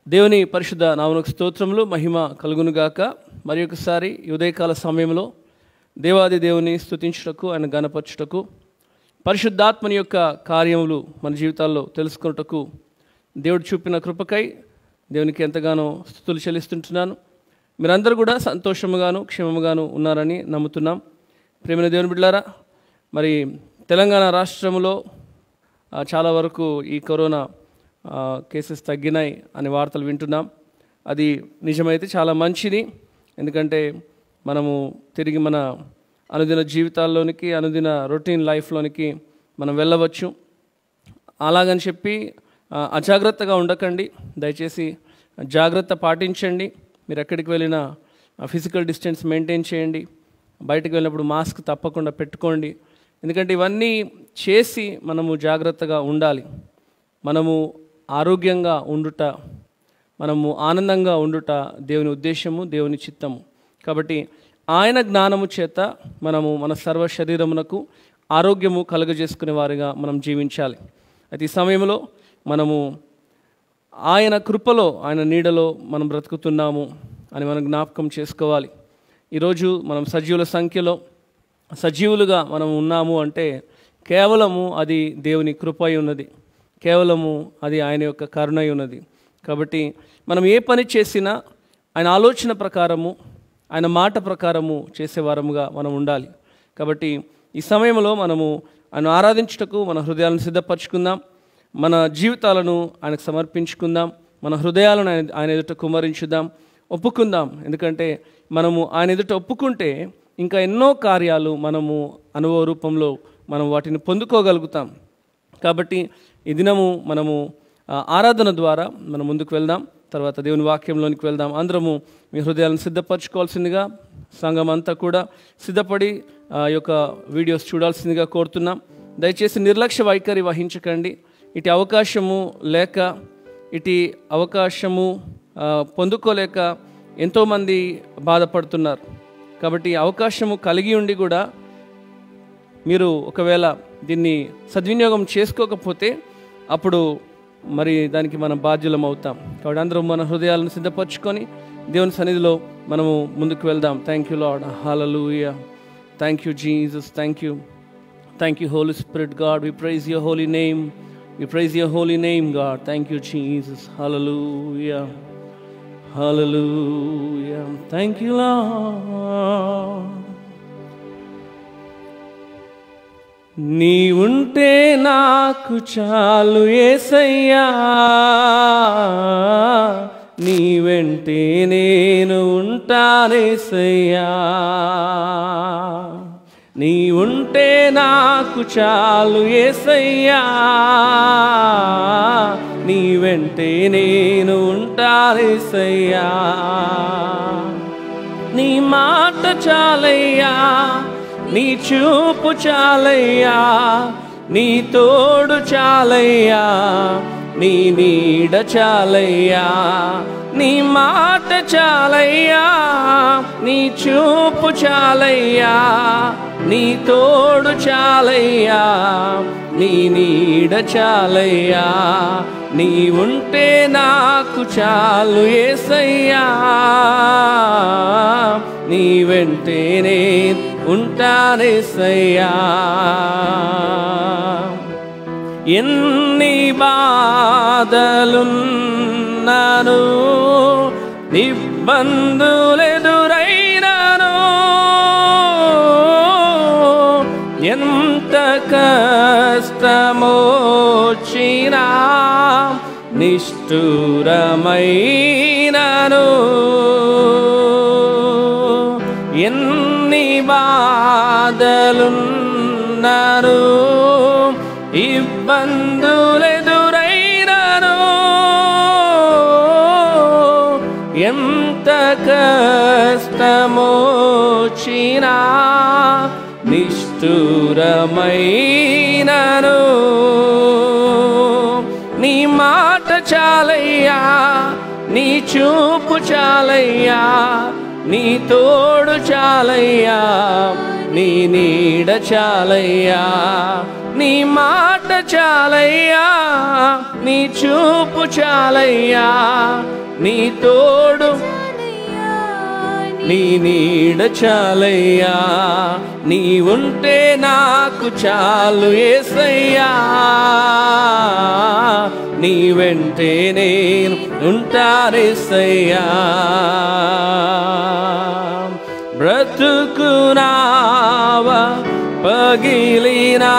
దేవుని పరిశుద్ధ నామమునకు స్తోత్రములు, మహిమ కలుగునుగాక. మరి ఒకసారి ఉదయకాల సమయంలో దేవాది దేవుని స్తుతించుటకు, ఆయన గణపరచుటకు, పరిశుద్ధాత్మని యొక్క కార్యములు మన జీవితాల్లో తెలుసుకున్నటకు దేవుడు చూపిన కృపకై దేవునికి ఎంతగానో స్తుతులు చెల్లిస్తుంటున్నాను. మీరందరూ కూడా సంతోషముగాను క్షేమముగాను ఉన్నారని నమ్ముతున్నాం. ప్రేమైన దేవుని బిడ్డలారా, మరి తెలంగాణ రాష్ట్రంలో చాలా వరకు ఈ కరోనా కేసెస్ తగ్గినాయి అనే వార్తలు వింటున్నాం. అది నిజమైతే చాలా మంచిది. ఎందుకంటే మనము తిరిగి మన అనుదిన జీవితాల్లోనికి, అనుదిన రొటీన్ లైఫ్లోనికి మనం వెళ్ళవచ్చు. అలాగని చెప్పి అజాగ్రత్తగా ఉండకండి. దయచేసి జాగ్రత్త పాటించండి. మీరు ఎక్కడికి వెళ్ళినా ఫిజికల్ డిస్టెన్స్ మెయింటైన్ చేయండి. బయటకు వెళ్ళినప్పుడు మాస్క్ తప్పకుండా పెట్టుకోండి. ఎందుకంటే ఇవన్నీ చేసి మనము జాగ్రత్తగా ఉండాలి. మనము ఆరోగ్యంగా ఉండుట, మనము ఆనందంగా ఉండుట దేవుని ఉద్దేశము, దేవుని చిత్తము. కాబట్టి ఆయన జ్ఞానము చేత మనము మన సర్వ శరీరమునకు ఆరోగ్యము కలుగజేసుకునే వారిగా మనం జీవించాలి. అయితే ఈ సమయంలో మనము ఆయన కృపలో, ఆయన నీడలో మనం బ్రతుకుతున్నాము అని మనం జ్ఞాపకం చేసుకోవాలి. ఈరోజు మనం సజీవుల సంఖ్యలో సజీవులుగా మనం ఉన్నాము అంటే కేవలము అది దేవుని కృప అయి ఉన్నది, కేవలము అది ఆయన యొక్క కరుణ అయి ఉన్నది. కాబట్టి మనం ఏ పని చేసినా ఆయన ఆలోచన ప్రకారము, ఆయన మాట ప్రకారము చేసేవారముగా మనం ఉండాలి. కాబట్టి ఈ సమయంలో మనము ఆయన ఆరాధించుటకు మన హృదయాలను సిద్ధపరచుకుందాం, మన జీవితాలను ఆయనకు సమర్పించుకుందాం, మన హృదయాలను ఆయన ఎదుట కుమ్మరించుదాం, ఒప్పుకుందాం. ఎందుకంటే మనము ఆయన ఎదుట ఒప్పుకుంటే ఇంకా ఎన్నో కార్యాలు మనము అనుభవ రూపంలో మనం వాటిని పొందుకోగలుగుతాం. కాబట్టి ఈ దినము మనము ఆరాధన ద్వారా మనం ముందుకు వెళ్దాం. తర్వాత దేవుని వాక్యంలోనికి వెళ్దాం. అందరము మీ హృదయాలను సిద్ధపరచుకోవాల్సిందిగా, సంఘం అంతా కూడా సిద్ధపడి ఈ యొక్క వీడియోస్ చూడాల్సిందిగా కోరుతున్నాం. దయచేసి నిర్లక్ష్య వైఖరి వహించకండి. ఇటు అవకాశము లేక, ఇటు అవకాశము పొందుకోలేక ఎంతోమంది బాధపడుతున్నారు. కాబట్టి అవకాశము కలిగి ఉండి కూడా మీరు ఒకవేళ దీన్ని సద్వినియోగం చేసుకోకపోతే అప్పుడు మరి దానికి మనం బాధ్యులం అవుతాం. కాబట్టి అందరూ మన హృదయాలను సిద్ధపరచుకొని దేవుని సన్నిధిలో మనము ముందుకు వెళ్దాం. Thank you Lord, hallelujah. Thank you Jesus, thank you Holy Spirit God. We praise your holy name, we praise your holy name God. Thank you Jesus, hallelujah, hallelujah. Thank you Lord. నీ ఉంటే నాకు చాలు యేసయ్యా, నీ వెంటే నేను ఉంటానేసయ్యా. నీ ఉంటే నాకు చాలు యేసయ్యా, నీ వెంటే నేను ఉంటానేసయ్యా. నీ మాట చాలయ్యా, నీ చూపు చాలయ్యా, నీ తోడు చాలయ్యా, నీ నీడ చాలయ్యా. నీ మాట చాలయ్యా, నీ చూపు చాలయ్యా, నీ తోడు చాలయ్యా, నీ నీడ చాలయ్యా. నీ ఉంటే నాకు చాలు యేసయ్యా, నీ వెంటనే ఉంటానేసయ్యా. ఎన్ని బాధలున్నాను, ఇబ్బందులెదురైనాను, ఎంత కష్టమొచ్చినా నిష్ఠురమైనాను, ఎన్ని బాధలున్నాను, ఇబ్బందులెదురైనాను, ఎంత కష్టమొచ్చినా నిష్ఠురమైనాను. నీ మాట చాలయ్యా, నీ చూపు చాలయ్యా, నీ తోడు చాలయ్యా, నీ నీడ చాలయ్యా. నీ మాట చాలయ్యా, నీ చూపు చాలయ్యా, నీ తోడు నీ నీడ చాలయ్యా, నీ ఉంటే నాకు చాలు యేసయ్యా, నీ వెంటే నేను ఉంటానేసయ్యా. బ్రతుకునావా పగిలినా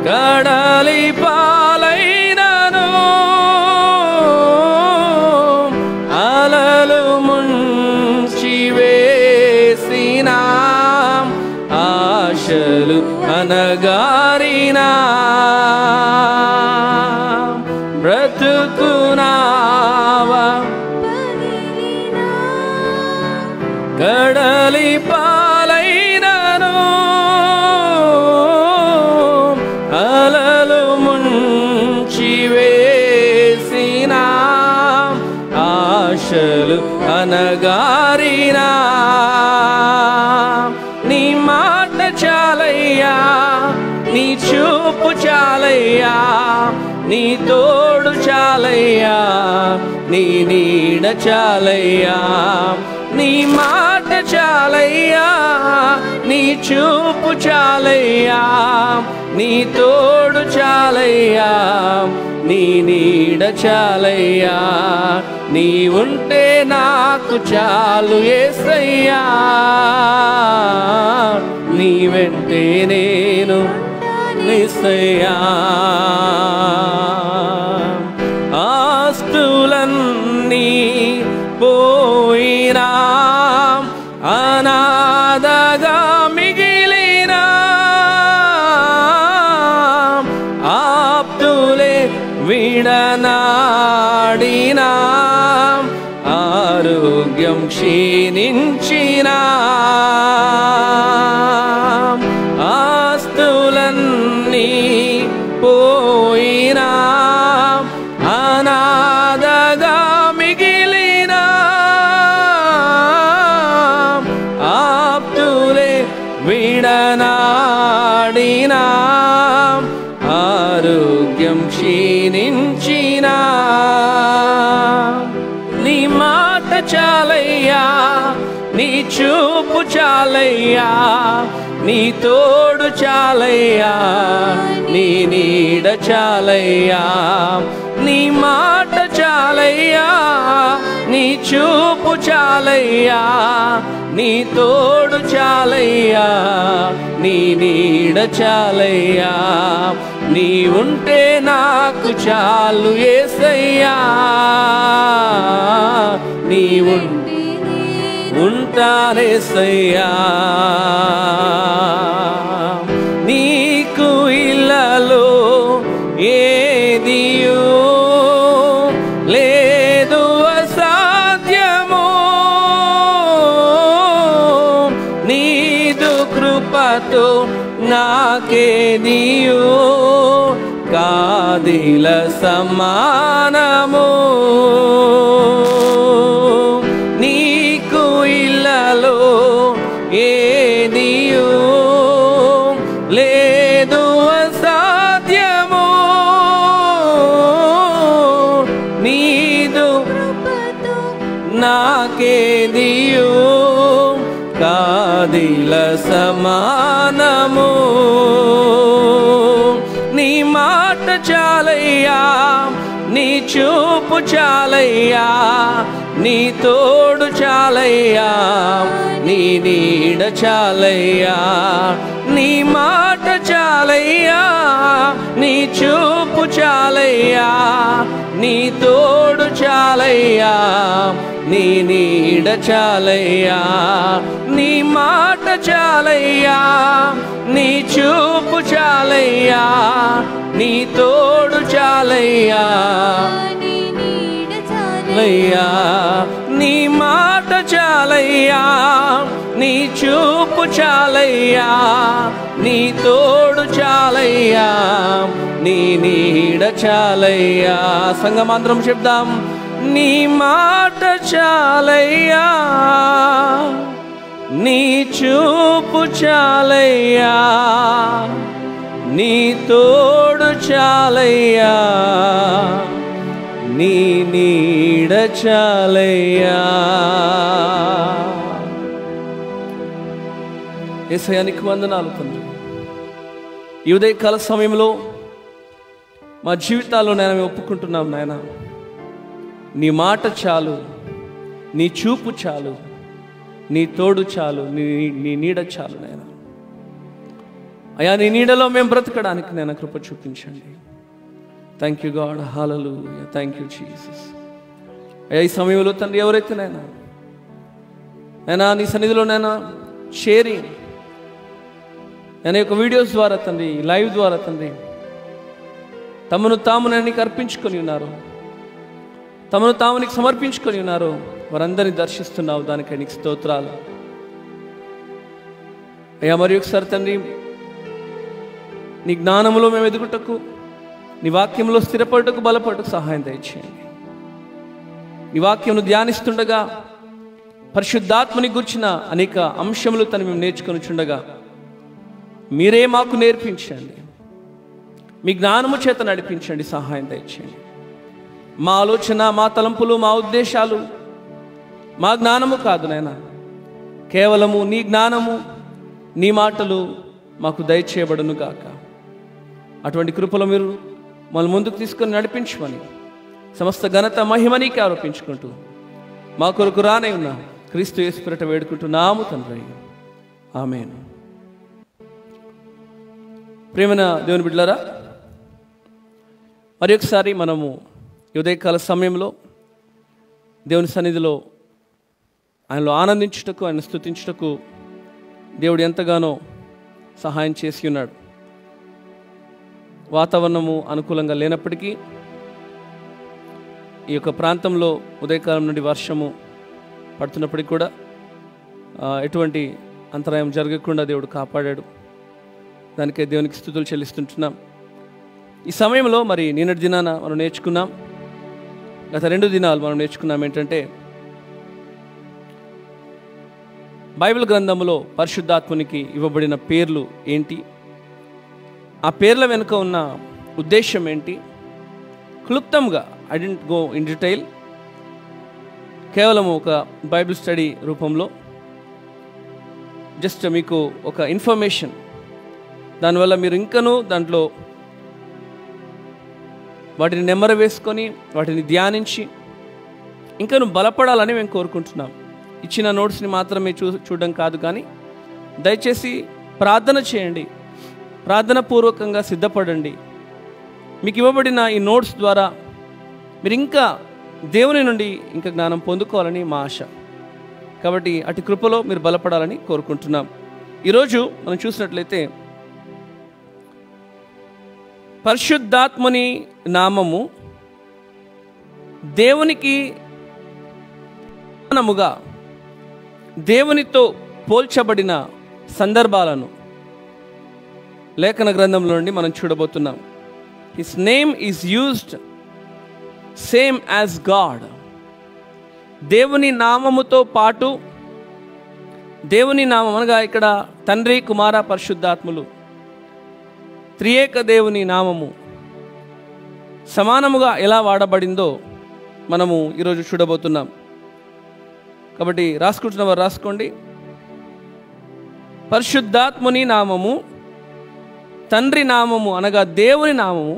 కడలి పాలైనను, అలలు ముంచి వేసినా ఆశలు అనగారినా, బ్రతుకునావా కడలి పాలైనను, అలలు ముంచి వేసినా ఆశలు అనగారినా, నీ మాట చాలయ్యా, నీ చూపు చాలయ్యా, నీ తోడు చాలయ్యా, నీ నీడ చాలయ్యా, నీ మాట చాలయ్యా, నీ చూపు చాలయ్యా, నీ తోడు చాలయ్యా, నీ నీడ చాలయ్యా, నీ ఉంటే నాకు చాలు యేసయ్యా, నీ వెంటే నేను యేసయ్యా. ఆస్తులన్నీ పోయినా అనాథగా మిగిలినా, ఆప్తులే విడనాడినా, ఆరోగ్యం క్షీణించినా, ఆస్తులన్నీ పోయినా అనాథగా మిగిలినా, ఆప్తులే విడనాడినా, ఆరోగ్యం క్షీణించినా, నీ మాట చాలయ్యా, నీ చూపు చాలయ్యా, నీ తోడు చాలయ్యా, నీ నీడ చాలయ్యా, నీ మాట చాలయ్యా, నీ చూపు చాలయ్యా, నీ తోడు చాలయ్యా, నీ నీడ చాలయ్యా, నీ ఉంటే నాకు చాలు యేసయ్యా, నీ ఉంటానేసయ్యా. నీకు ఇల్లలో ఏదియు లేదు అసాధ్యము, నీదు కృపతో నాకేదియు కాదిల సమానము, నీకు ఇల్లలో ఏదియు లేదు అసాధ్యము, నీదు నాకేదియు కాదిల సమానము, నీ మాట చాలయ్యా, నీ చూపు చాలయ్యా, నీ తోడు చాలయ్యా, నీ నీడ చాలయ్యా, నీ మాట చాలయ్యా, నీ చూపు చాలయ్యా, నీ తోడు చాలయ్యా, నీ నీడ చాలయ్యా, నీ మాట చాలయ్యా, నీ చూపు చాలయ్యా, నీ తోడు చాలయ్యా, చాలయ్యా, నీ మాట చాలయ్యా, నీ చూపు చాలయ్యా, నీ తోడు చాలయ్యా, నీ నీడ చాలయ్యా. సంగమంత్రం చెప్దాం. నీ మాట చాలయ్యా, నీ చూపు చాలయ్యా, నీ తోడు చాలయ్యా, నీ నీడ చాలయ్యా. యేసయ్యా నీకు వందనాలు తండ్రి. ఈ ఉదయకాల సమయంలో మా జీవితాల్లో నేను మేము ఒప్పుకుంటున్నాం నాయన, నీ మాట చాలు, నీ చూపు చాలు, నీ తోడు చాలు, నీ నీడ చాలు నాయన. అయ్యా నీ నీడలో మేము బ్రతకడానికి నేను కృప చూపించండి. Thank you God, hallelujah, thank you Jesus. అయ్యా ఈ సమయంలో తండ్రి ఎవరైతే నైనా నీ సన్నిధిలో నైనా చేరి నేను యొక్క వీడియోస్ ద్వారా తండ్రి, లైవ్ ద్వారా తండ్రి తమను తాము నీకు అర్పించుకొని ఉన్నారు, తమను తాము నీకు సమర్పించుకొని ఉన్నారు, వారందరినీ దర్శిస్తున్నావు. దానికై నీకు స్తోత్రాలు అయ్యా. మరి ఒకసారి తండ్రి నీ జ్ఞానంలో మేము ఎదుగుటకు, నీ వాక్యంలో స్థిరపడుటకు, బలపడుటకు సహాయం దయచేయండి. నీ వాక్యంను ధ్యానిస్తుండగా పరిశుద్ధాత్మని గుర్చిన అనేక అంశములు తను మేము నేర్చుకొని చుండగా మీరే మాకు నేర్పించండి, మీ జ్ఞానము చేత నడిపించండి, సహాయం దయచేయండి. మా ఆలోచన, మా తలంపులు, మా ఉద్దేశాలు మా జ్ఞానము కాదు నాయనా, కేవలము నీ జ్ఞానము, నీ మాటలు మాకు దయచేయబడును గాక. అటువంటి కృపలో మీరు మమ్మల్ని ముందుకు తీసుకొని నడిపించమని సమస్త ఘనత మహిమ నీకే ఆరోపించుకుంటూ మా కొరకు రానే ఉన్నా క్రీస్తు యేసు పేరిట వేడుకుంటున్నాము తండ్రి, ఆమేన్. ప్రియమైన దేవుని బిడ్డలారా, మరి ఒకసారి మనము ఉదయకాల సమయంలో దేవుని సన్నిధిలో ఆయనలో ఆనందించుటకు, ఆయన స్తుతించుటకు దేవుడు ఎంతగానో సహాయం చేసి ఉన్నాడు. వాతావరణము అనుకూలంగా లేనప్పటికీ ఈ యొక్క ప్రాంతంలో ఉదయకాలం నుండి వర్షము పడుతున్నప్పటికీ కూడా ఎటువంటి అంతరాయం జరగకుండా దేవుడు కాపాడాడు. దానికే దేవునికి స్తుతులు చెల్లిస్తుంటున్నాం. ఈ సమయంలో మరి నిన్నటి దినాన మనం నేర్చుకున్నాం, గత 2 దినాలు మనం నేర్చుకున్నాం ఏంటంటే బైబిల్ గ్రంథంలో పరిశుద్ధాత్మనికి ఇవ్వబడిన పేర్లు ఏంటి, ఆ పేర్ల వెనుక ఉన్న ఉద్దేశం ఏంటి, క్లుప్తంగా I didn't go in detail, కేవలం ఒక బైబిల్ స్టడీ రూపంలో జస్ట్ మీకు ఒక ఇన్ఫర్మేషన్, దానివల్ల మీరు ఇంకనూ దాంట్లో వాటిని నెమ్మర వేసుకొని వాటిని ధ్యానించి ఇంకనూ బలపడాలని మేము కోరుకుంటున్నాం. ఇచ్చిన నోట్స్ని మాత్రమే చూడడం కాదు, కానీ దయచేసి ప్రార్థన చేయండి, ప్రార్థన పూర్వకంగా సిద్ధపడండి. మీకు ఇవ్వబడిన ఈ నోట్స్ ద్వారా మీరు ఇంకా దేవుని నుండి ఇంకా జ్ఞానం పొందుకోవాలని మా ఆశ. కాబట్టి అటు కృపలో మీరు బలపడాలని కోరుకుంటున్నాం. ఈరోజు మనం చూసినట్లయితే పరిశుద్ధాత్మని నామము దేవునికి సమానముగా దేవునితో పోల్చబడిన సందర్భాలను లేఖన గ్రంథంలో నుండి మనం చూడబోతున్నాం. His name is used same as God. దేవుని నామముతో పాటు, దేవుని నామం అనగా ఇక్కడ తండ్రి, కుమార, పరిశుద్ధాత్ములు త్రియేక దేవుని నామము సమానముగా ఎలా వాడబడిందో మనము ఈరోజు చూడబోతున్నాం. కాబట్టి రాసుకుంటున్న వారు రాసుకోండి. పరిశుద్ధాత్ముని నామము తండ్రి నామము అనగా దేవుని నామము,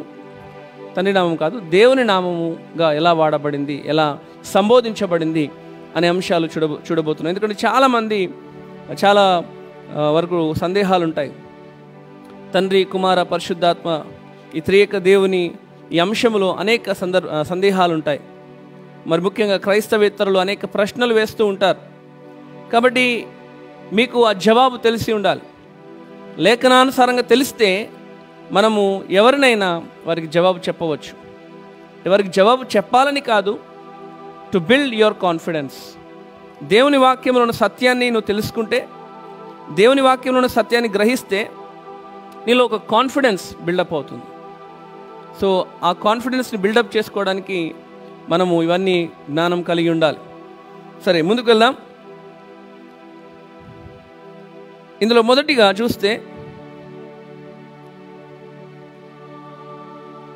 తండ్రి నామం కాదు, దేవుని నామముగా ఎలా వాడబడింది, ఎలా సంబోధించబడింది అనే అంశాలు చూడబోతున్నాం. ఎందుకంటే చాలామంది చాలా వరకు సందేహాలు ఉంటాయి. తండ్రి, కుమార, పరిశుద్ధాత్మ ఈ త్రియేక దేవుని ఈ అంశంలో అనేక సందేహాలు ఉంటాయి. మరి ముఖ్యంగా క్రైస్తవేత్తరులు అనేక ప్రశ్నలు వేస్తూ ఉంటారు. కాబట్టి మీకు ఆ జవాబు తెలిసి ఉండాలి. లేఖనానుసారంగా తెలిస్తే మనము ఎవరినైనా వారికి జవాబు చెప్పవచ్చు. ఎవరికి జవాబు చెప్పాలని కాదు, టు బిల్డ్ యువర్ కాన్ఫిడెన్స్. దేవుని వాక్యంలో ఉన్న సత్యాన్ని నువ్వు తెలుసుకుంటే, దేవుని వాక్యంలో ఉన్న సత్యాన్ని గ్రహిస్తే నీలో ఒక కాన్ఫిడెన్స్ బిల్డప్ అవుతుంది. సో ఆ కాన్ఫిడెన్స్ని బిల్డప్ చేసుకోవడానికి మనము ఇవన్నీ జ్ఞానం కలిగి ఉండాలి. సరే, ముందుకు వెళ్దాం. ఇందులో మొదటిగా చూస్తే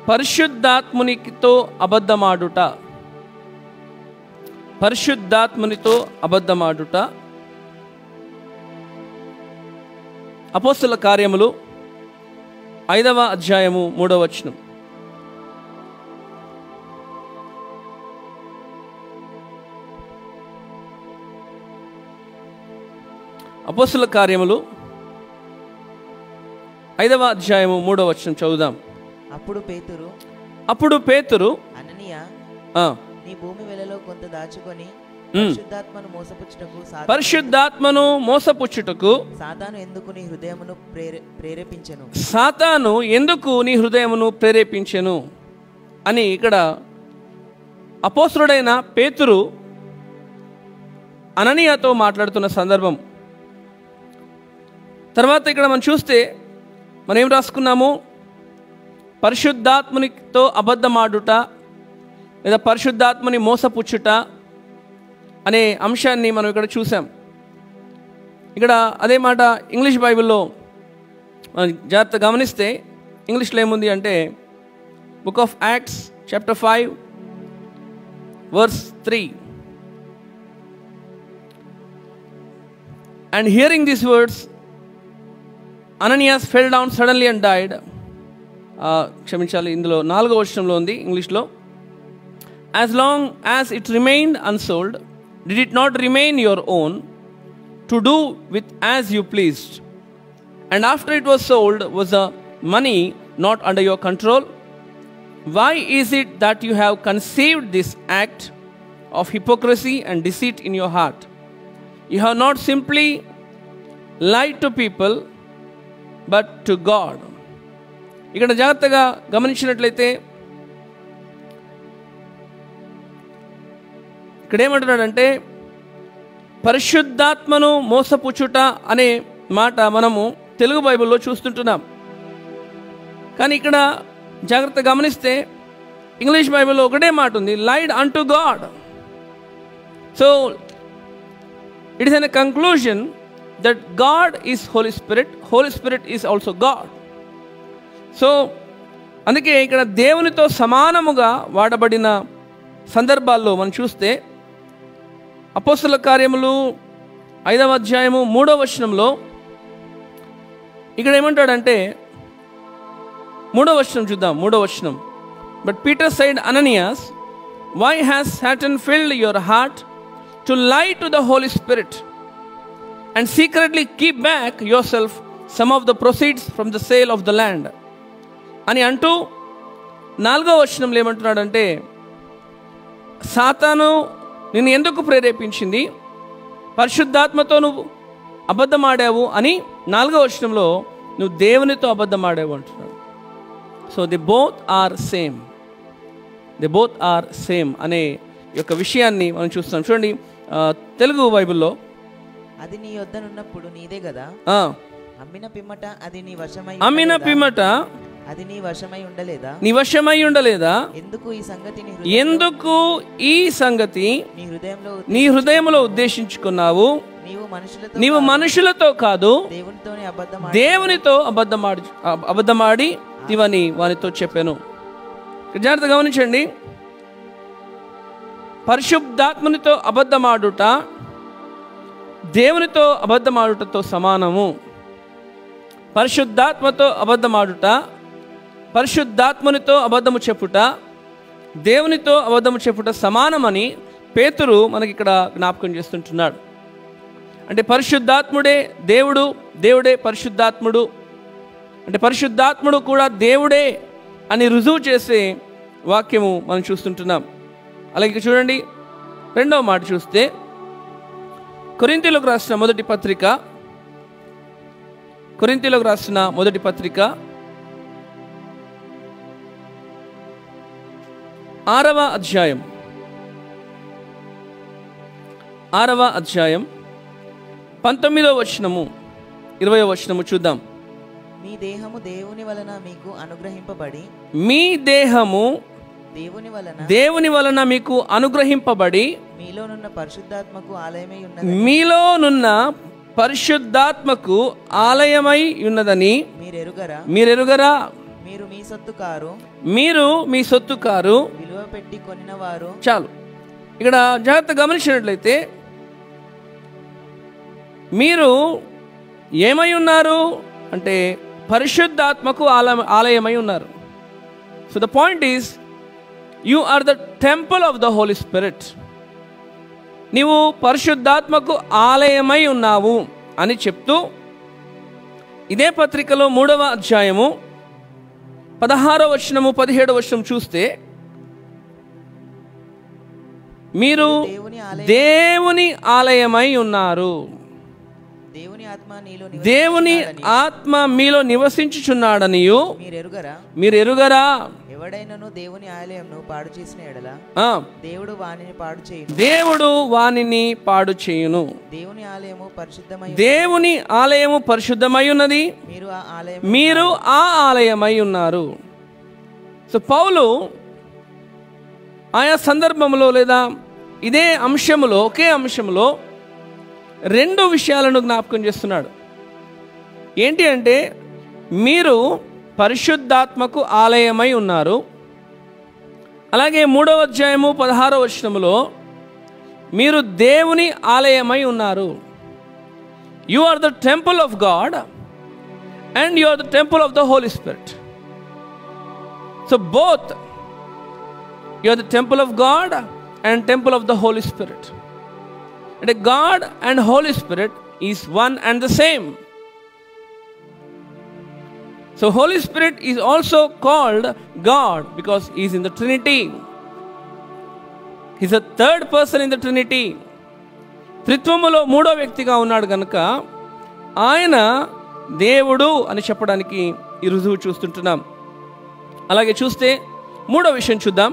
పరిశుద్ధాత్మునితో అబద్ధమాడుట, పరిశుద్ధాత్మునితో అబద్ధమాడుట. అపోస్తలుల కార్యములు 5వ అధ్యాయము 3వ వచనం. అపోస్తలుల కార్యములు 5వ అధ్యాయము 3వ వచనం చదువుదాం. అప్పుడు పేతురు అననీయా, నీ భూమి వెలలో కొంత దాచుకొని పరిశుద్ధాత్మను మోసపుచ్చుటకు సాతాను ఎందుకు నీ హృదయమును ప్రేరేపించెను అని ఇక్కడ అపోస్తలుడైన పేతురు అననీయాతో మాట్లాడుతున్న సందర్భం. తర్వాత ఇక్కడ మనం చూస్తే మనం ఏం రాసుకున్నాము? పరిశుద్ధాత్మనితో అబద్ధమాడుట లేదా పరిశుద్ధాత్మని మోసపుచ్చుట అనే అంశాన్ని మనం ఇక్కడ చూసాం. ఇక్కడ అదే మాట ఇంగ్లీష్ బైబిల్లో మనం జాగ్రత్తగా గమనిస్తే ఇంగ్లీష్లో ఏముంది అంటే, book of Acts chapter 5 verse 3. And hearing these words, Ananias fell down suddenly and died. క్షమించాలి, ఇందులో 4వ వచనంలో ఉంది ఇంగ్లీష్లో. As long as it remained unsold, did it not remain your own, to do with as you pleased? And after it was sold, was the money not under your control? Why is it that you have conceived this act of hypocrisy and deceit in your heart? You have not simply lied to people, but to God. ఇక్కడ జాగ్రత్తగా గమనించినట్లయితే ఇక్కడ ఏమంటున్నాడంటే, పరిశుద్ధాత్మను మోసపుచ్చుట అనే మాట మనము తెలుగు బైబిల్లో చూస్తుంటున్నాం. కానీ ఇక్కడ జాగ్రత్తగా గమనిస్తే ఇంగ్లీష్ బైబిల్లో ఒకటే మాట ఉంది, lied unto God. So it is an conclusion that God is Holy Spirit, Holy Spirit is also God. So అందుకే ఇక్కడ దేవునితో సమానముగా వాడబడిన సందర్భాల్లో మనం చూస్తే అపోస్తలుల కార్యములు 5వ అధ్యాయము 3వ వచనంలో ఇక్కడ ఏమంటాడంటే, 3వ వచనం చూద్దాం. 3వ వచనం. But Peter said Ananias, why has Satan filled your heart to lie to the Holy Spirit and secretly keep back yourself some of the proceeds from the sale of the land అని అంటూ 4వ వచనంలో ఏమంటున్నాడంటే, సాతాను నిన్ను ఎందుకు ప్రేరేపించింది, పరిశుద్ధాత్మతో నువ్వు అబద్ధమాడావు అని 4వ వచనంలో నువ్వు దేవునితో అబద్ధమాడావు అంటున్నాడు. So the both are same అనే యొక్క విషయాన్ని మనం చూస్తాం. చూడండి తెలుగు బైబిల్లో, అది నీ యొద్దనున్నప్పుడు నీదే కదా, అమ్మిన పిమ్మట అది నీ వశమై అది నీ వశమై ఉండలేదా? ఎందుకు ఈ సంగతి నీ హృదయంలో ఉద్దేశించుకున్నావు? నీవు మనుషులతో కాదు దేవునితో అబద్ధమాడి ఇవని వానితో చెప్పాను. జాగ్రత్తగా గమనించండి, పరిశుద్ధాత్మనితో అబద్ధమాడుట దేవునితో అబద్ధమాడుటతో సమానము. పరిశుద్ధాత్మతో అబద్ధమాడుట, పరిశుద్ధాత్మనితో అబద్ధము చెప్పుట, దేవునితో అబద్ధము చెప్పుట సమానమని పేతురు మనకి ఇక్కడ జ్ఞాపకం చేస్తుంటున్నాడు. అంటే పరిశుద్ధాత్ముడే దేవుడు, దేవుడే పరిశుద్ధాత్ముడు, అంటే పరిశుద్ధాత్ముడు కూడా దేవుడే అని రుజువు చేసే వాక్యము మనం చూస్తుంటున్నాం. అలాగే చూడండి 2వ మాట చూస్తే, కొరింథీయులకు రాసిన మొదటి పత్రిక 6వ అధ్యాయం 19వ వచనము 20వ వచనము చూద్దాం. మీ దేహము దేవుని వలన మీకు అనుగ్రహింపబడి మీలోనున్న పరిశుద్ధాత్మకు ఆలయమై ఉన్నదని మీరెరుగరా? మీరు మీ సొత్తు కారు, మీరు మీ సొత్తు కారు. విలువ పెట్టి కొనిన వారు. చాలు. ఇక్కడ జాగ్రత్త గమనించినట్లయితే మీరు ఏమై ఉన్నారు అంటే పరిశుద్ధాత్మకు ఆలయమై ఉన్నారు. So the point is you are the temple of the Holy Spirit. నీవు పరిశుద్ధాత్మకు ఆలయమై ఉన్నావు అని చెప్తూ ఇదే పత్రికలో 3వ అధ్యాయము 16వ వచనము 17వ వచనం చూస్తే మీరు దేవుని ఆలయమై ఉన్నారు. దేవుని ఆత్మ మీలో నివసించుచున్నాడనియు మీరు ఎరుగరా. ఎవడైనను దేవుని ఆలయమును పాడు చేసిన ఎడల దేవుడు వానిని పాడు చేయును. దేవుడు వానిని పాడు చేయును. దేవుని ఆలయము పరిశుద్ధమై, దేవుని ఆలయము పరిశుద్ధమై ఉన్నది. మీరు ఆ ఆలయమై ఉన్నారు. సో పౌలు ఆయా సందర్భంలో లేదా ఇదే అంశములో ఒకే అంశంలో 2 విషయాలను జ్ఞాపకం చేస్తున్నాడు. ఏంటి అంటే మీరు పరిశుద్ధాత్మకు ఆలయమై ఉన్నారు. అలాగే 3వ అధ్యాయము 16వ వచనములో మీరు దేవుని ఆలయమై ఉన్నారు. You are the temple of God and you are the temple of the Holy Spirit. So both you are the temple of God and temple of the Holy Spirit. అంటే God and Holy Spirit is one and the same. So Holy Spirit is also called God because he is in the Trinity. He is a third person in the Trinity. త్రిత్వములో 3వ వ్యక్తిగా ఉన్నాడు కనుక ఆయన దేవుడు అని చెప్పడానికి ఈ రుజువు చూస్తుంటున్నాం. అలాగే చూస్తే 3వ విషయం చూద్దాం.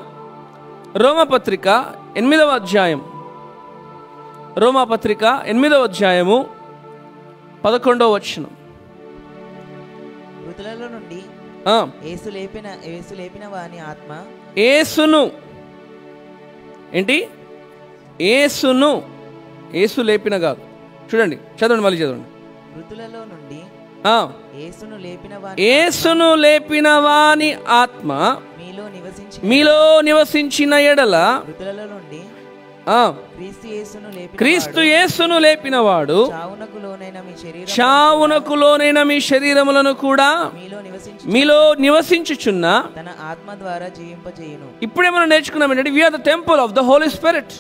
రోమాపత్రిక 8వ అధ్యాయం. రోమాపత్రిక 8వ అధ్యాయము 11వ వచనం. మృతులలో నుండి యేసు లేపిన వాని ఆత్మ. యేసును ఏంటి? యేసు లేపిన కాదు. చూడండి, చదవండి, మళ్ళీ చదవండి. మృతులలో నుండి యేసును లేపిన వాని ఆత్మ మీలో నివసించిన ఎడల క్రీస్తు యేసును లేపినవాడు చావునకు లోనైన మీ శరీరములను కూడా మీలో నివసించుచున్న తన ఆత్మ ద్వారా జీవింపజేయును. ఇప్పుడే మనం నేర్చుకున్నాం ఏంటంటే we are the temple of the Holy Spirit.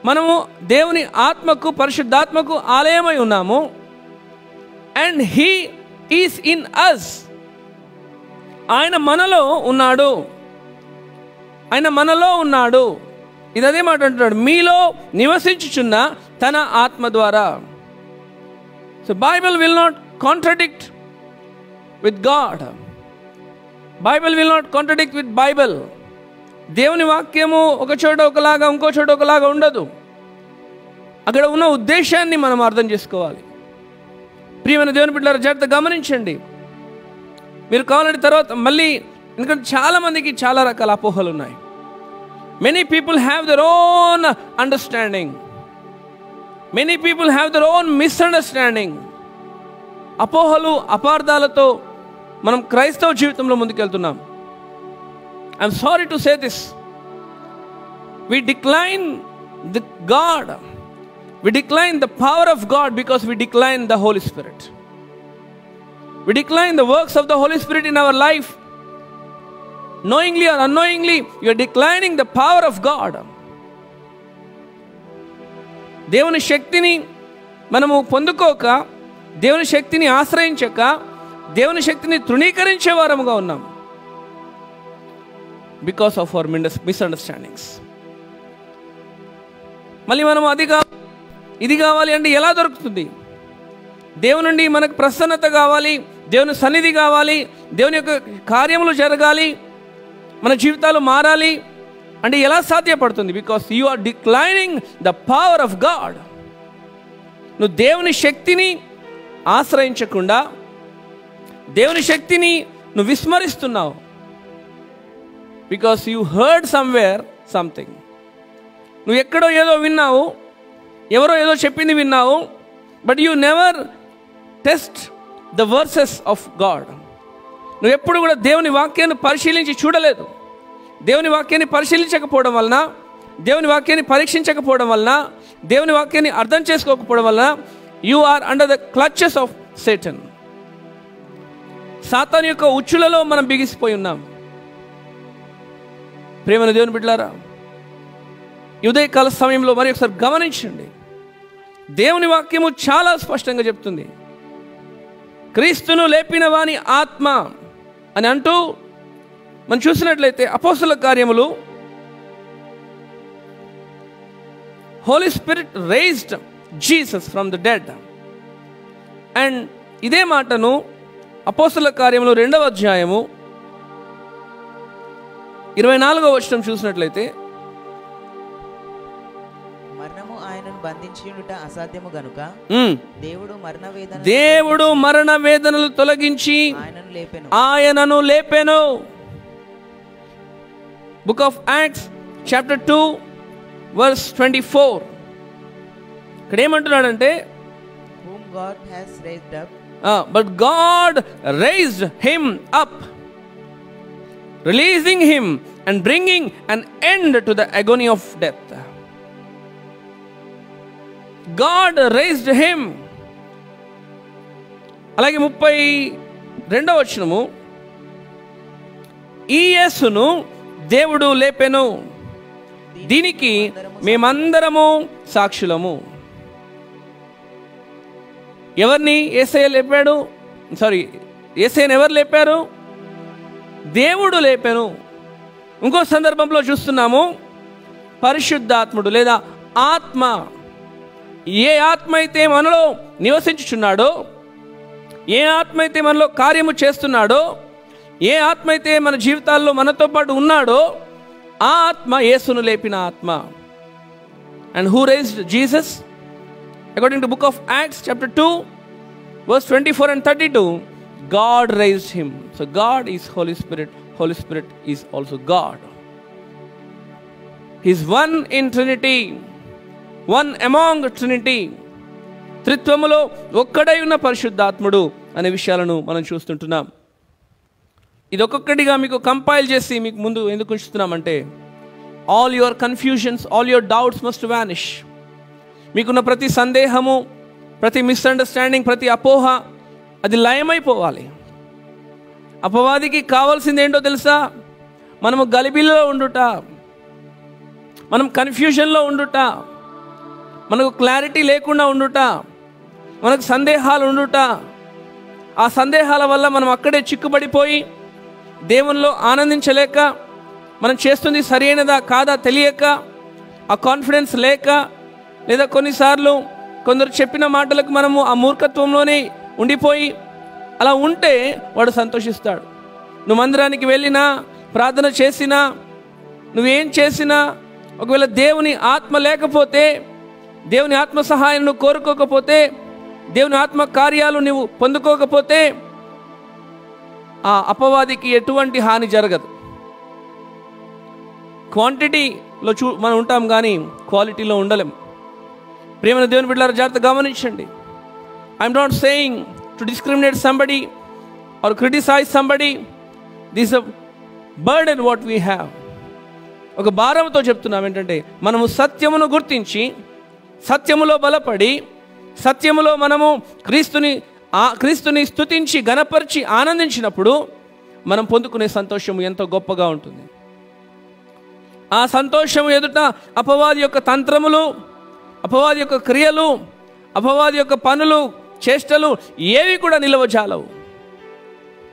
మనము దేవుని ఆత్మకు పరిశుద్ధాత్మకు ఆలయమై ఉన్నాము. And he is in us. ఆయన మనలో ఉన్నాడు. ఆయన మనలో ఉన్నాడు. ఇది అదే మాట అంటున్నాడు, మీలో నివసించుచున్న తన ఆత్మ ద్వారా. So Bible will not contradict with God. Bible will not contradict with Bible. దేవుని వాక్యము ఒక చోట ఒకలాగా ఇంకో చోట ఒకలాగా ఉండదు. అక్కడ ఉన్న ఉద్దేశాన్ని మనం అర్థం చేసుకోవాలి. ప్రియమైన దేవుని బిడ్డలారా, జాగ్రత్త గమనించండి. మీరు కావాలంటే తర్వాత మళ్ళీ, ఎందుకంటే చాలామందికి చాలా రకాల అపోహలు ఉన్నాయి. Many people have their own understanding. Many people have their own misunderstanding. అపోహలు అపార్థాలతో మనం క్రైస్తవ జీవితంలో ముందుకెళ్తున్నాం. I'm sorry to say this. We decline the God. We decline the power of God because we decline the Holy Spirit. We decline the works of the Holy Spirit in our life. Knowingly or unknowingly, you are declining the power of God. దేవుని శక్తిని మనము పొందుకోక, దేవుని శక్తిని ఆశ్రయించక, దేవుని శక్తిని తృణీకరించే వారముగా ఉన్నాం. Because of our misunderstandings. మళ్ళీ మనం ఇది కావాలి అంటే ఎలా దొరుకుతుంది? దేవుని నుండి మనకు ప్రసన్నత కావాలి, దేవుని సన్నిధి కావాలి, దేవుని యొక్క కార్యములు జరగాలి, మన జీవితాలు మారాలి అంటే ఎలా సాధ్యపడుతుంది? Because you are declining the power of God. నువ్వు దేవుని శక్తిని ఆశ్రయించకుండా దేవుని శక్తిని నువ్వు విస్మరిస్తున్నావు. Because you heard somewhere something. నువ్వు ఎక్కడో ఏదో విన్నావు, ఎవరో ఏదో చెప్పింది విన్నావు, but you never test the verses of God. నువ్వు ఎప్పుడు కూడా దేవుని వాక్యాన్ని పరిశీలించి చూడలేదు. దేవుని వాక్యాన్ని పరిశీలించకపోవడం వలన, దేవుని వాక్యాన్ని పరీక్షించకపోవడం వలన, దేవుని వాక్యాన్ని అర్థం చేసుకోకపోవడం వలన you are under the clutches of Satan. సాతాను యొక్క ఉచ్చులలో మనం బిగిసిపోయి ఉన్నాం. ప్రేమను దేవుని బిడ్డలారా, ఉదయకాల సమయంలో మరి ఒకసారి గమనించండి. దేవుని వాక్యము చాలా స్పష్టంగా చెప్తుంది, క్రీస్తును లేపిన వాని ఆత్మ అని అంటూ మనం చూసినట్లయితే అపోస్తలుల కార్యములు, Holy Spirit raised Jesus from the dead. And ఇదే మాటను అపోస్తలుల కార్యములు 2వ అధ్యాయము 24వ వచనం చూసినట్లయితే, మరణము ఆయనను బంధించుట అసాధ్యము గనుక దేవుడు మరణ వేదనలు తొలగించి ఆయనను లేపెను. Book of Acts chapter 2 verse 24. ఇక్కడ ఏమంటున్నాడంటే, whom God has raised up, but God raised him up, releasing him and bringing an end to the agony of death. God raised him. అలాగే 32వ వచనము, ఈ యేసును దేవుడు లేపెను, దీనికి మేమందరము సాక్షులము. ఎవరిని యేసయ్య లేపాడు? యేసయ్యను ఎవరు లేపారు? దేవుడు లేపాను. ఇంకో సందర్భంలో చూస్తున్నాము, పరిశుద్ధాత్ముడు లేదా ఆత్మ, ఏ ఆత్మ అయితే మనలో నివసించుచున్నాడో, ఏ ఆత్మ అయితే మనలో కార్యము చేస్తున్నాడో, ఏ ఆత్మ అయితే మన జీవితాల్లో మనతో పాటు ఉన్నాడో, ఆ ఆత్మ యేసును లేపిన ఆత్మ. And who raised Jesus? According to book of Acts chapter 2 verse 24 and 32, God raised him. So God is Holy Spirit. Holy Spirit is also God. He is one in Trinity, one among Trinity. త్రిత్వములో ఒక్కడై ఉన్న పరిశుద్ధాత్ముడు అనే విషయాలను మనం చూస్తుంటున్నాం. ఇది ఒక్కొక్కటిగా మీకు compile చేసి మీకు ముందు ఎందుకు ఉంచుతున్నామంటే, all your confusions, all your doubts must vanish. మీకున్న ప్రతి సందేహము, ప్రతి మిస్అండర్స్టాండింగ్, ప్రతి అపోహ అది లయమైపోవాలి. అపవాదికి కావాల్సింది ఏంటో తెలుసా? మనము గలిబిలో ఉండుట, మనం కన్ఫ్యూజన్లో ఉండుట, మనకు క్లారిటీ లేకుండా ఉండుట, మనకు సందేహాలు ఉండుట. ఆ సందేహాల వల్ల మనం అక్కడే చిక్కుబడిపోయి దేవునిలో ఆనందించలేక, మనం చేస్తుంది సరైనదా కాదా తెలియక, ఆ కాన్ఫిడెన్స్ లేక, లేదా కొన్నిసార్లు కొందరు చెప్పిన మాటలకు మనము ఆ మూర్ఖత్వంలోనే ఉండిపోయి అలా ఉంటే వాడు సంతోషిస్తాడు. నువ్వు మందిరానికి వెళ్ళినా, ప్రార్థన చేసినా, నువ్వేం చేసినా, ఒకవేళ దేవుని ఆత్మ లేకపోతే, దేవుని ఆత్మ సహాయం నువ్వు కోరుకోకపోతే, దేవుని ఆత్మ కార్యాలు నువ్వు పొందుకోకపోతే, ఆ అపవాదికి ఎటువంటి హాని జరగదు. క్వాంటిటీలో మనం ఉంటాం కానీ క్వాలిటీలో ఉండలేం. ప్రేమ దేవుని బిడ్డలారా, జాగ్రత్తగా గమనించండి. I'm not saying to discriminate somebody or criticise somebody. This a burden what we have. ఒక భారంతో చెప్తున్నాం ఏంటంటే, మనము సత్యమును గుర్తించి, సత్యములో బలపడి, సత్యములో మనము క్రీస్తుని స్తుతించి, గణపరిచి, ఆనందించినప్పుడు మనం పొందుకునే సంతోషము ఎంతో గొప్పగా ఉంటుంది. ఆ సంతోషము ఎదుట అపవాది యొక్క తంత్రములు, అపవాది యొక్క క్రియలు, అపవాది యొక్క పనులు, చేష్టలు ఏవి కూడా నిలవజాలవు.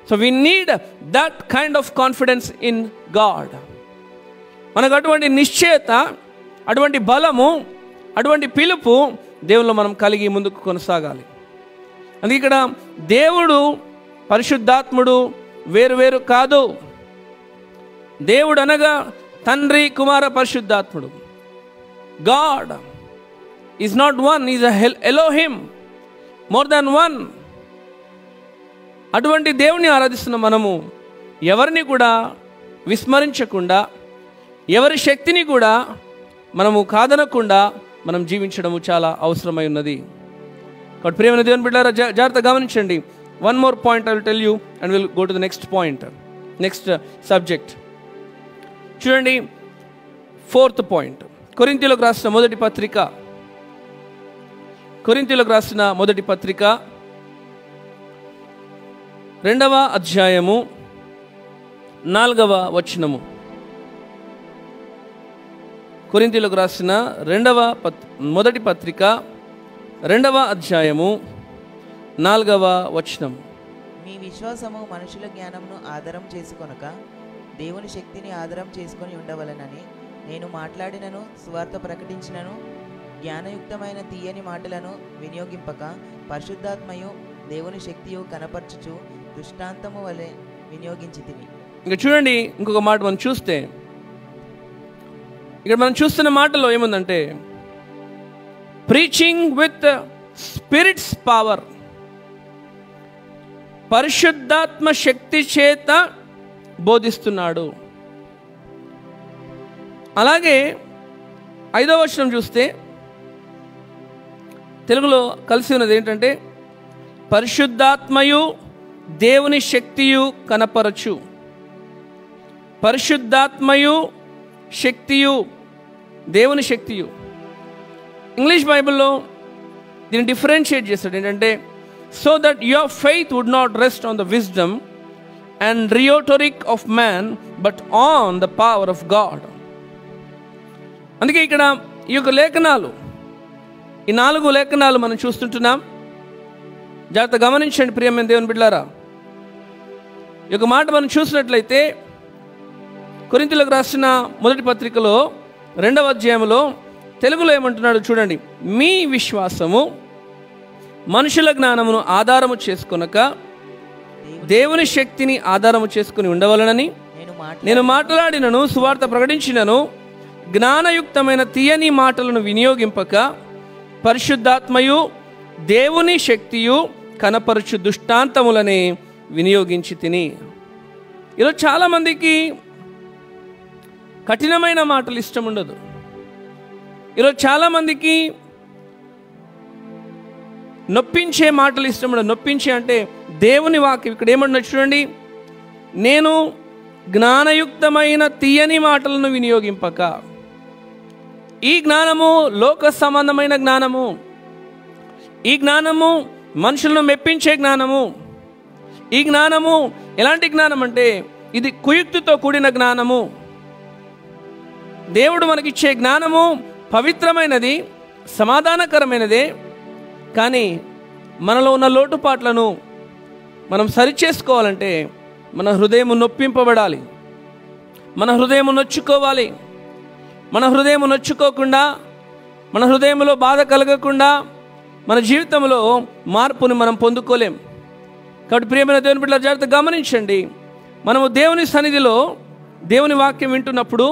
So we need that kind of confidence in God. మనకు అటువంటి నిశ్చయత, అటువంటి బలము, అటువంటి పిలుపు దేవుల్లో మనం కలిగి ముందుకు కొనసాగాలి. అందుకే ఇక్కడ దేవుడు, పరిశుద్ధాత్ముడు వేరు కాదు. దేవుడు అనగా తండ్రి, కుమార, పరిశుద్ధాత్ముడు. God is not one, is Elohim, more than one. అటువంటి దేవుని ఆరాధిస్తున్న మనము ఎవరిని కూడా విస్మరించకుండా, ఎవరి శక్తిని కూడా మనము కాదనకుండా మనం జీవించడము చాలా అవసరమై ఉన్నది. కాబట్టి ప్రియమైన దేవుని బిడ్డలారా, జాగ్రత్తగా గమనించండి. one more point I will tell you and we'll go to the next point, next subject. చూడండి, 4th point, కొరింథీయులకు రాసిన మొదటి పత్రిక, కొరింథీయులకు రాసిన మొదటి పత్రిక 2వ అధ్యాయము 4వ వచనము. కొరింథీయులకు రాసిన మొదటి పత్రిక 2వ అధ్యాయము 4వ వచనము. మీ విశ్వాసము మనుషుల జ్ఞానమును ఆధారం చేసుకొనక దేవుని శక్తిని ఆధారం చేసుకొని ఉండవలెనని నేను మాట్లాడినను సువార్త ప్రకటించినను జ్ఞానయుక్తమైన తీయని మాటలను వినియోగింపక పరిశుద్ధాత్మయు దేవుని శక్తియు కనపరచుచు దృష్టాంతము వలె వినియోగించి తిని. ఇంకా చూడండి, ఇంకొక మాట మనం చూస్తే, ఇక్కడ మనం చూస్తున్న మాటలో ఏముందంటే, ప్రీచింగ్ విత్ స్పిరిట్స్ పవర్, పరిశుద్ధాత్మ శక్తి చేత బోధిస్తున్నాడు. అలాగే 5వ వచనం చూస్తే తెలుగులో కలిసి ఉన్నది ఏంటంటే, పరిశుద్ధాత్మయు దేవుని శక్తియు కనపరచు. పరిశుద్ధాత్మయు శక్తియు, దేవుని శక్తియు. ఇంగ్లీష్ బైబిల్లో దీన్ని డిఫరెన్షియేట్ చేస్తాడు ఏంటంటే, so that your faith would not rest on the wisdom and rhetoric of man but on the power of God. అందుకే ఇక్కడ ఈ యొక్క లేఖనాలు, ఈ 4 లేఖనాలు మనం చూస్తుంటున్నాం. జాగ్రత్త గమనించండి ప్రియమైన దేవుని బిడ్డలారా. ఈ యొక్క మాట మనం చూసినట్లయితే కొరింథీయులకు రాసిన మొదటి పత్రికలో 2వ అధ్యాయంలో తెలుగులో ఏమంటున్నాడు చూడండి, మీ విశ్వాసము మనుషుల జ్ఞానమును ఆధారము చేసుకొనక దేవుని శక్తిని ఆధారము చేసుకుని ఉండవలనని నేను మాట్లాడినను సువార్త ప్రకటించినను జ్ఞానయుక్తమైన తీయని మాటలను వినియోగింపక పరిశుద్ధాత్మయు దేవుని శక్తియు కనపరచు దృష్టాంతములని వినియోగించి తిని. ఈరోజు చాలామందికి కఠినమైన మాటలు ఇష్టం ఉండదు. ఈరోజు చాలామందికి నొప్పించే మాటలు ఇష్టం ఉండదు. నొప్పించే అంటే దేవుని వాక్యం ఇక్కడ ఏమన్నా చూడండి, నేను జ్ఞానయుక్తమైన తీయని మాటలను వినియోగింపక. ఈ జ్ఞానము లోక సంబంధమైన జ్ఞానము, ఈ జ్ఞానము మనుషులను మెప్పించే జ్ఞానము. ఈ జ్ఞానము ఎలాంటి జ్ఞానం అంటే ఇది కుయుక్తితో కూడిన జ్ఞానము. దేవుడు మనకిచ్చే జ్ఞానము పవిత్రమైనది, సమాధానకరమైనదే. కానీ మనలో ఉన్న లోటుపాట్లను మనం సరిచేసుకోవాలంటే మన హృదయం నొప్పింపబడాలి, మన హృదయం నొచ్చుకోవాలి. మన హృదయం నొచ్చుకోకుండా, మన హృదయంలో బాధ కలగకుండా మన జీవితంలో మార్పుని మనం పొందుకోలేం. కాబట్టి ప్రియమైన దేవుని బిడ్డలారా, జాగ్రత్తగా గమనించండి. మనము దేవుని సన్నిధిలో దేవుని వాక్యం వింటున్నప్పుడు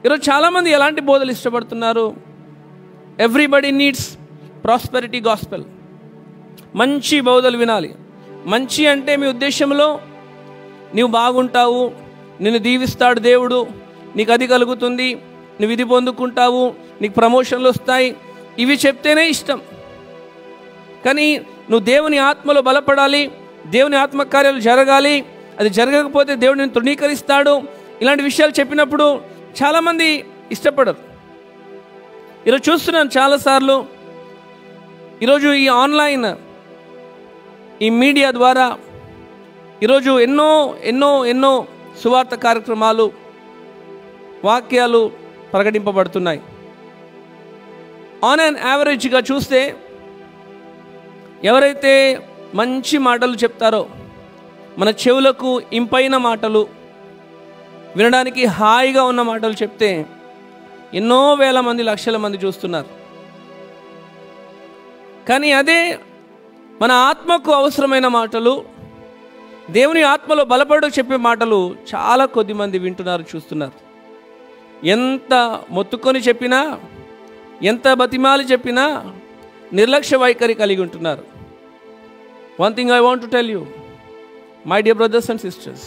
ఈరోజు చాలామంది ఎలాంటి బోధలు ఇష్టపడుతున్నారు? Everybody needs prosperity gospel. మంచి బోధలు వినాలి. మంచి అంటే మీ ఉద్దేశంలో నీవు బాగుంటావు, నిన్ను దీవిస్తాడు దేవుడు, నీకు అది కలుగుతుంది, నువ్వు ఇది పొందుకుంటావు, నీకు ప్రమోషన్లు వస్తాయి, ఇవి చెప్తేనే ఇష్టం. కానీ నువ్వు దేవుని ఆత్మలో బలపడాలి, దేవుని ఆత్మకార్యాలు జరగాలి, అది జరగకపోతే దేవుడు నిన్ను తృణీకరిస్తాడు, ఇలాంటి విషయాలు చెప్పినప్పుడు చాలామంది ఇష్టపడరు. ఈరోజు చూస్తున్నాను చాలాసార్లు, ఈరోజు ఈ ఆన్లైన్, ఈ మీడియా ద్వారా ఈరోజు ఎన్నో ఎన్నో ఎన్నో సువార్త కార్యక్రమాలు, వాక్యాలు ప్రకటింపబడుతున్నాయి. ఆన్ అండ్ యావరేజ్గా చూస్తే ఎవరైతే మంచి మాటలు చెప్తారో, మన చెవులకు ఇంపైన మాటలు, వినడానికి హాయిగా ఉన్న మాటలు చెప్తే ఎన్నో వేల మంది, లక్షల మంది చూస్తున్నారు. కానీ అదే మన ఆత్మకు అవసరమైన మాటలు, దేవుని ఆత్మలో బలపడు చెప్పే మాటలు చాలా కొద్ది మంది వింటున్నారు, చూస్తున్నారు. ఎంత మొత్తుకొని చెప్పినా, ఎంత బతిమాలి చెప్పినా నిర్లక్ష్య వైఖరి కలిగి ఉంటున్నారు. One thing I want to tell you, my dear brothers and sisters,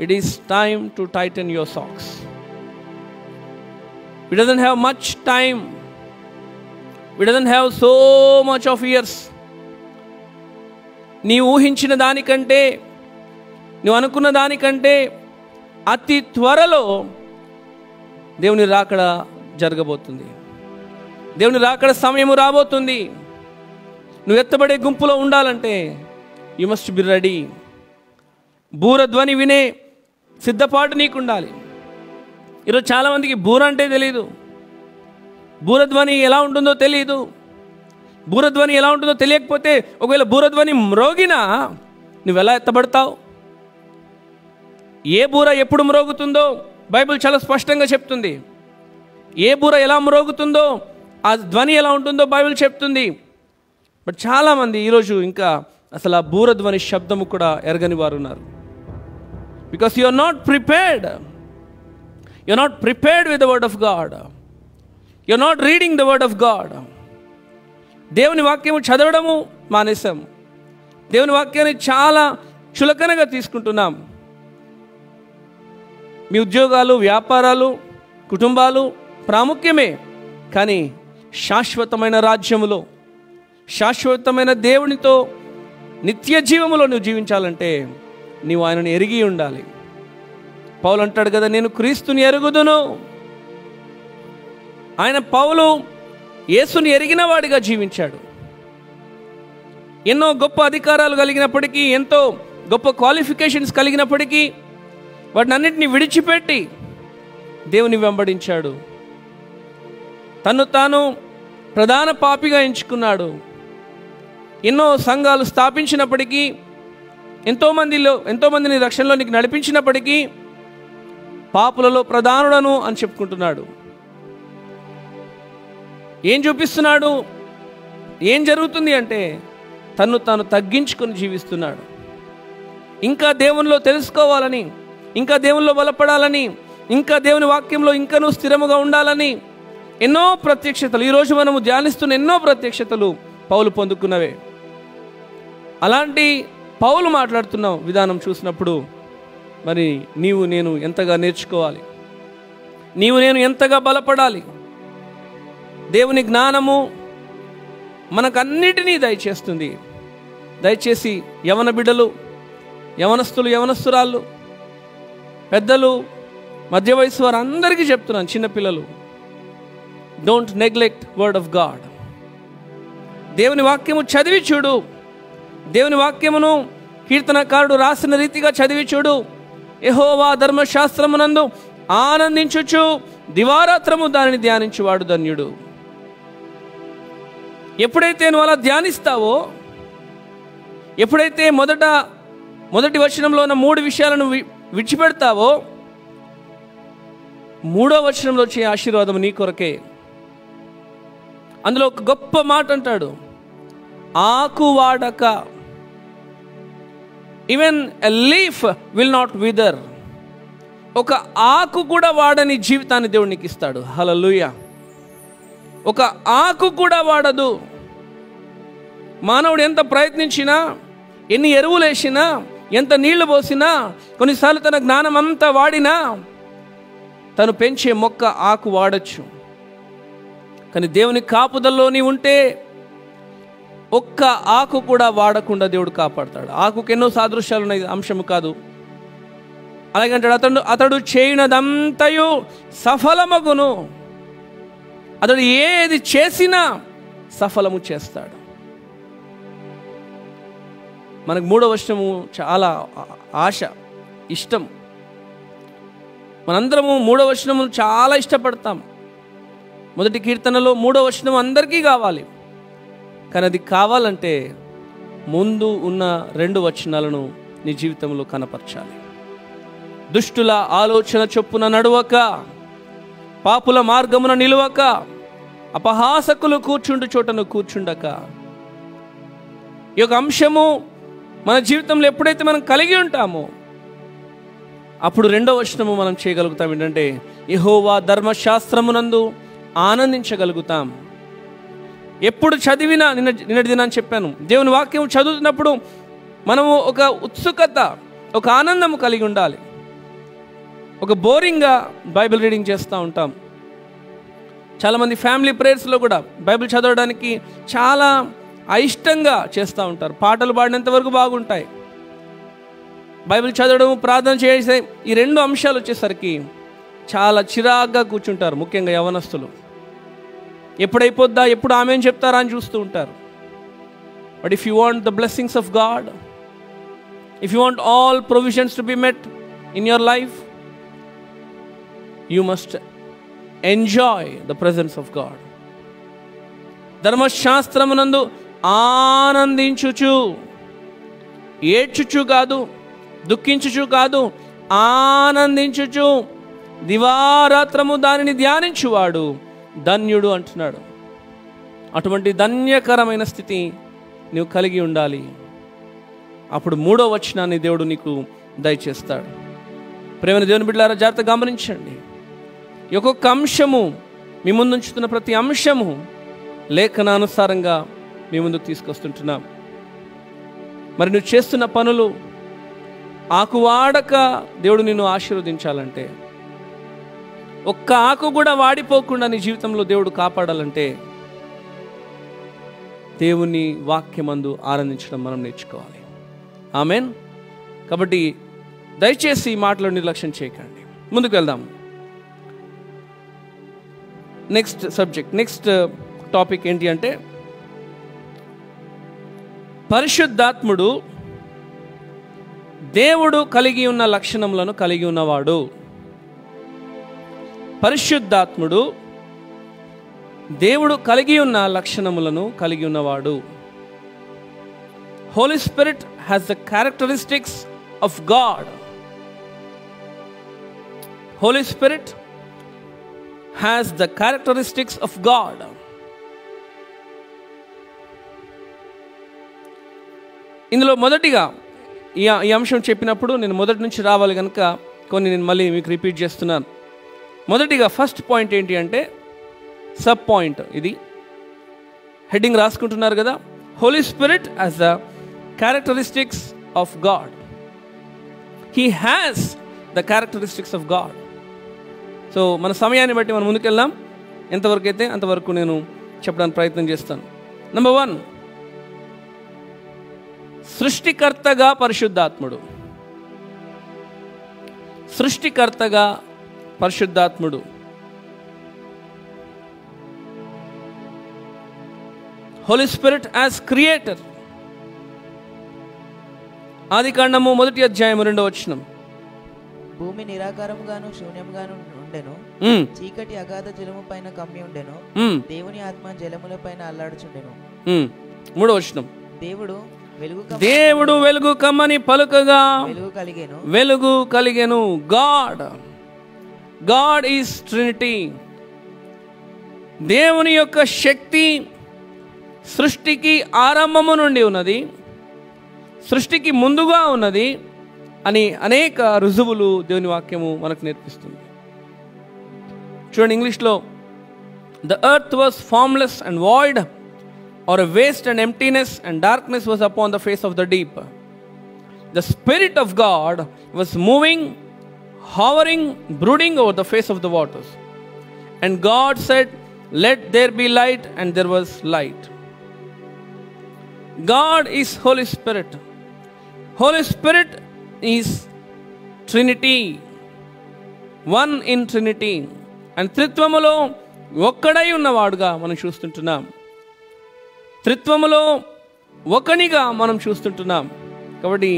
it is time to tighten your socks. We doesn't have much time. We doesn't have so much of years. నీవు ఊహించిన దానికంటే, నువ్వు అనుకున్న దానికంటే అతి త్వరలో దేవుని రాకడ జరగబోతుంది. దేవుని రాకడ సమయము రాబోతుంది. నువ్వు ఎత్తబడే గుంపులో ఉండాలంటే యు మస్ట్ బి రెడీ. బూరధ్వని వినే సిద్ధపాటు నీకు ఉండాలి. ఈరోజు చాలామందికి బూర అంటే తెలియదు, బూరధ్వని ఎలా ఉంటుందో తెలియదు. బూరధ్వని ఎలా ఉంటుందో తెలియకపోతే ఒకవేళ బూరధ్వని మ్రోగినా నువ్వు ఎలా ఎత్తబడతావు? ఏ బూర ఎప్పుడు మ్రోగుతుందో బైబిల్ చాలా స్పష్టంగా చెప్తుంది. ఏ బూర ఎలా మ్రోగుతుందో, ఆ ధ్వని ఎలా ఉంటుందో బైబిల్ చెప్తుంది. బట్ చాలామంది ఈరోజు ఇంకా అసలు ఆ బూరధ్వని శబ్దము కూడా ఎరగని వారు ఉన్నారు. Because you are not prepared. You are not prepared with the word of God. You are not reading the word of God. దేవుని వాక్యము చదవడము మానేసాం. దేవుని వాక్యాన్ని చాలా చులకనగా తీసుకుంటున్నాం. మీ ఉద్యోగాలు, వ్యాపారాలు, కుటుంబాలు ప్రాముఖ్యమే, కానీ శాశ్వతమైన రాజ్యములో, శాశ్వతమైన దేవునితో నిత్య జీవములో నువ్వు జీవించాలంటే నీవు ఆయనను ఎరిగి ఉండాలి. పౌలు అంటాడు కదా, నేను క్రీస్తుని ఎరుగుదును. పౌలు యేసుని ఎరిగిన వాడిగా జీవించాడు. ఎన్నో గొప్ప అధికారాలు కలిగినప్పటికీ, ఎంతో గొప్ప క్వాలిఫికేషన్స్ కలిగినప్పటికీ వాటిని అన్నింటినీ విడిచిపెట్టి దేవుని వెంబడించాడు. తను తాను ప్రధాన పాపిగా ఎంచుకున్నాడు. ఎన్నో సంఘాలు స్థాపించినప్పటికీ, ఎంతోమందిని రక్షణలోనికి నడిపించినప్పటికీ పాపులలో ప్రధానుడను అని చెప్పుకుంటున్నాడు. ఏం చూపిస్తున్నాడు? ఏం జరుగుతుంది అంటే తన్ను తాను తగ్గించుకొని జీవిస్తున్నాడు. ఇంకా దేవునిలో తెలుసుకోవాలని, ఇంకా దేవునిలో బలపడాలని, ఇంకా దేవుని వాక్యంలో ఇంకనూ స్థిరముగా ఉండాలని ఎన్నో ప్రత్యక్షతలు, ఈరోజు మనము ధ్యానిస్తున్న ఎన్నో ప్రత్యక్షతలు పౌలు పొందుకున్నవే. అలాంటి పౌలు మాట్లాడుతున్న విధానం చూసినప్పుడు మరి నీవు నేను ఎంతగా నేర్చుకోవాలి, నీవు నేను ఎంతగా బలపడాలి. దేవుని జ్ఞానము మనకన్నిటినీ దయచేస్తుంది. దయచేసి యవన బిడ్డలు, యవనస్తులు, యవనస్తురాళ్ళు, పెద్దలు, మధ్య వయసు వారు అందరికీ చెప్తున్నాను, చిన్నపిల్లలు, don't neglect word of God. దేవుని వాక్యము చదివి చూడు. దేవుని వాక్యమును కీర్తనకారుడు రాసిన రీతిగా చదివి చూడు. యెహోవా ధర్మశాస్త్రమునందు ఆనందించుచు దివారాత్రము దానిని ధ్యానించువాడు ధన్యుడు. ఎప్పుడైతే నువ్వు అలా ధ్యానిస్తావో, ఎప్పుడైతే మొదటి వచనంలో ఉన్న 3 విషయాలను విడిచిపెడతావో, 3వ వచనంలో వచ్చే ఆశీర్వాదం నీ కొరకే. అందులో ఒక గొప్ప మాట అంటాడు, ఆకు వాడక, even a leaf will not wither. ఒక ఆకు కూడా వాడని జీవితాన్ని దేవుడు నీకు ఇస్తాడు. హల్లెలూయా. ఒక ఆకు కూడా వాడదు. మానవుడు ఎంత ప్రయత్నించినా, ఎన్ని ఎరువులు వేసినా, ఎంత నీళ్లు పోసినా, కొన్నిసార్లు తన జ్ఞానం అంతా వాడినా తను పెంచే మొక్క ఆకు వాడచ్చు. కానీ దేవుని కాపుదల్లో నీ ఉంటే ఒక్క ఆకు కూడా వాడకుండా దేవుడు కాపాడతాడు. ఆకుకు ఎన్నో సాదృశ్యాలు ఉన్నాయి, అంశము కాదు. అలాగే అంటాడు, అతడు చేయనదంతయు సఫలమగును. అతడు ఏది చేసినా సఫలము చేస్తాడు. మనకు 3వ వచనము చాలా ఆశ, ఇష్టం. మనందరము 3వ వచనము చాలా ఇష్టపడతాం. మొదటి కీర్తనలో 3వ వచనం అందరికీ కావాలి. కానీ అది కావాలంటే ముందు ఉన్న 2 వచనాలను నీ జీవితంలో కనపరచాలి. దుష్టుల ఆలోచన చొప్పున నడువక, పాపుల మార్గమున నిలువక, అపహాసకులు కూర్చుండు చోటను కూర్చుండక. ఈ యొక్క అంశము మన జీవితంలో ఎప్పుడైతే మనం కలిగి ఉంటామో అప్పుడు 2వ వచనము మనం చేయగలుగుతాం. ఏంటంటే యెహోవా ధర్మశాస్త్రమునందు ఆనందించగలుగుతాం. ఎప్పుడు చదివినా, నిన్నటి దినాన్ని చెప్పాను, దేవుని వాక్యం చదువుతున్నప్పుడు మనము ఒక ఉత్సుకత, ఒక ఆనందము కలిగి ఉండాలి. ఒక బోరింగ్గా బైబిల్ రీడింగ్ చేస్తూ ఉంటాం. చాలామంది ఫ్యామిలీ ప్రేయర్స్లో కూడా బైబిల్ చదవడానికి చాలా అయిష్టంగా చేస్తూ ఉంటారు. పాటలు పాడినంత వరకు బాగుంటాయి, బైబిల్ చదవడం, ప్రార్థన చేసే ఈ రెండు అంశాలు వచ్చేసరికి చాలా చిరాగ్గా కూర్చుంటారు. ముఖ్యంగా యవనస్తులు ఎప్పుడైపోద్దా, ఎప్పుడు ఆమెను చెప్తారా అని చూస్తూ ఉంటారు. But if you want the blessings of God, if you want all provisions to be met in your life, you must enjoy the presence of God. ధర్మశాస్త్రమునందు ఆనందించుచు, ఏడ్చుచు కాదు, దుఃఖించుచు కాదు, ఆనందించుచు దివారాత్రము దానిని ధ్యానించువాడు ధన్యుడు అంటున్నాడు. అటువంటి ధన్యకరమైన స్థితి నువ్వు కలిగి ఉండాలి. అప్పుడు 3వ వచనాన్ని దేవుడు నీకు దయచేస్తాడు. ప్రేమైన దేవుని బిడ్డలారా, జాగ్రత్తగా గమనించండి. ఒక్కొక్క అంశము, మీ ముందు ఉంచుతున్న ప్రతి అంశము లేఖనానుసారంగా మీ ముందుకు తీసుకొస్తుంటున్నాం. మరి నువ్వు చేస్తున్న పనులు ఆకు వాడక దేవుడు నిన్ను ఆశీర్వదించాలంటే, ఒక్క ఆకు కూడా వాడిపోకుండా నీ జీవితంలో దేవుడు కాపాడాలంటే, దేవుని వాక్యమందు ఆనందించడం మనం నేర్చుకోవాలి. ఆమెన్. కాబట్టి దయచేసి ఈ మాటలో నిర్లక్ష్యం చేయకండి. ముందుకు వెళ్దాం. నెక్స్ట్ సబ్జెక్ట్, నెక్స్ట్ టాపిక్ ఏంటి అంటే, పరిశుద్ధాత్ముడు దేవుడు కలిగి ఉన్న లక్షణములను కలిగి ఉన్నవాడు. పరిశుద్ధాత్ముడు దేవుడు కలిగి ఉన్న లక్షణములను కలిగి ఉన్నవాడు. Holy Spirit has the characteristics of God. Holy Spirit has the characteristics of God. ఇందులో మొదటిగా ఈ అంశం చెప్పినప్పుడు నేను మొదటి నుంచి రావాలి కనుక కొన్ని నేను మళ్ళీ మీకు రిపీట్ చేస్తున్నాను. మొదటిగా ఫస్ట్ పాయింట్ ఏంటి అంటే, సబ్ పాయింట్, ఇది హెడ్డింగ్ రాసుకుంటున్నారు కదా, Holy Spirit as the characteristics of God. He has the characteristics of God. So మన సమయాన్ని బట్టి మనం ముందుకెళ్దాం. ఎంతవరకు అయితే అంతవరకు నేను చెప్పడానికి ప్రయత్నం చేస్తాను. నెంబర్ 1, సృష్టికర్తగా పరిశుద్ధాత్ముడు. సృష్టికర్తగా పరిశుద్ధాత్ముడు. Holy Spirit as creator. ఆదికాండము 1వ అధ్యాయం 2వ వచనం, భూమి నిరాకారముగాను శూన్యముగాను ఉండెను, చీకటి అగాధ జలము పైన కమ్మి ఉండెను, దేవుని ఆత్మ జలముల పైన అల్లాడుచుండెను. 3వ వచనం, దేవుడు వెలుగు కమ్మని పలుకగా వెలుగు కలిగెను. God is Trinity. దేవుని యొక్క శక్తి సృష్టికి ఆరంభము నుండి ఉన్నది, సృష్టికి ముందుగా ఉన్నది అని అనేక రుజువులు దేవుని వాక్యము మనకు నేర్పిస్తుంది. చూడండి, ఇంగ్లీష్లో the earth was formless and void, or a waste and emptiness, and darkness was upon the face of the deep. The Spirit of God was moving, hovering, brooding over the face of the waters. And God said, let there be light, and there was light. God is Holy Spirit. Holy Spirit is Trinity, one in Trinity. And త్రిత్వములో ఒక్కడై ఉన్నవాడుగా మనం చూస్తుంటున్నాం. త్రిత్వములో ఒకనిగా మనం చూస్తుంటున్నాం. కాబట్టి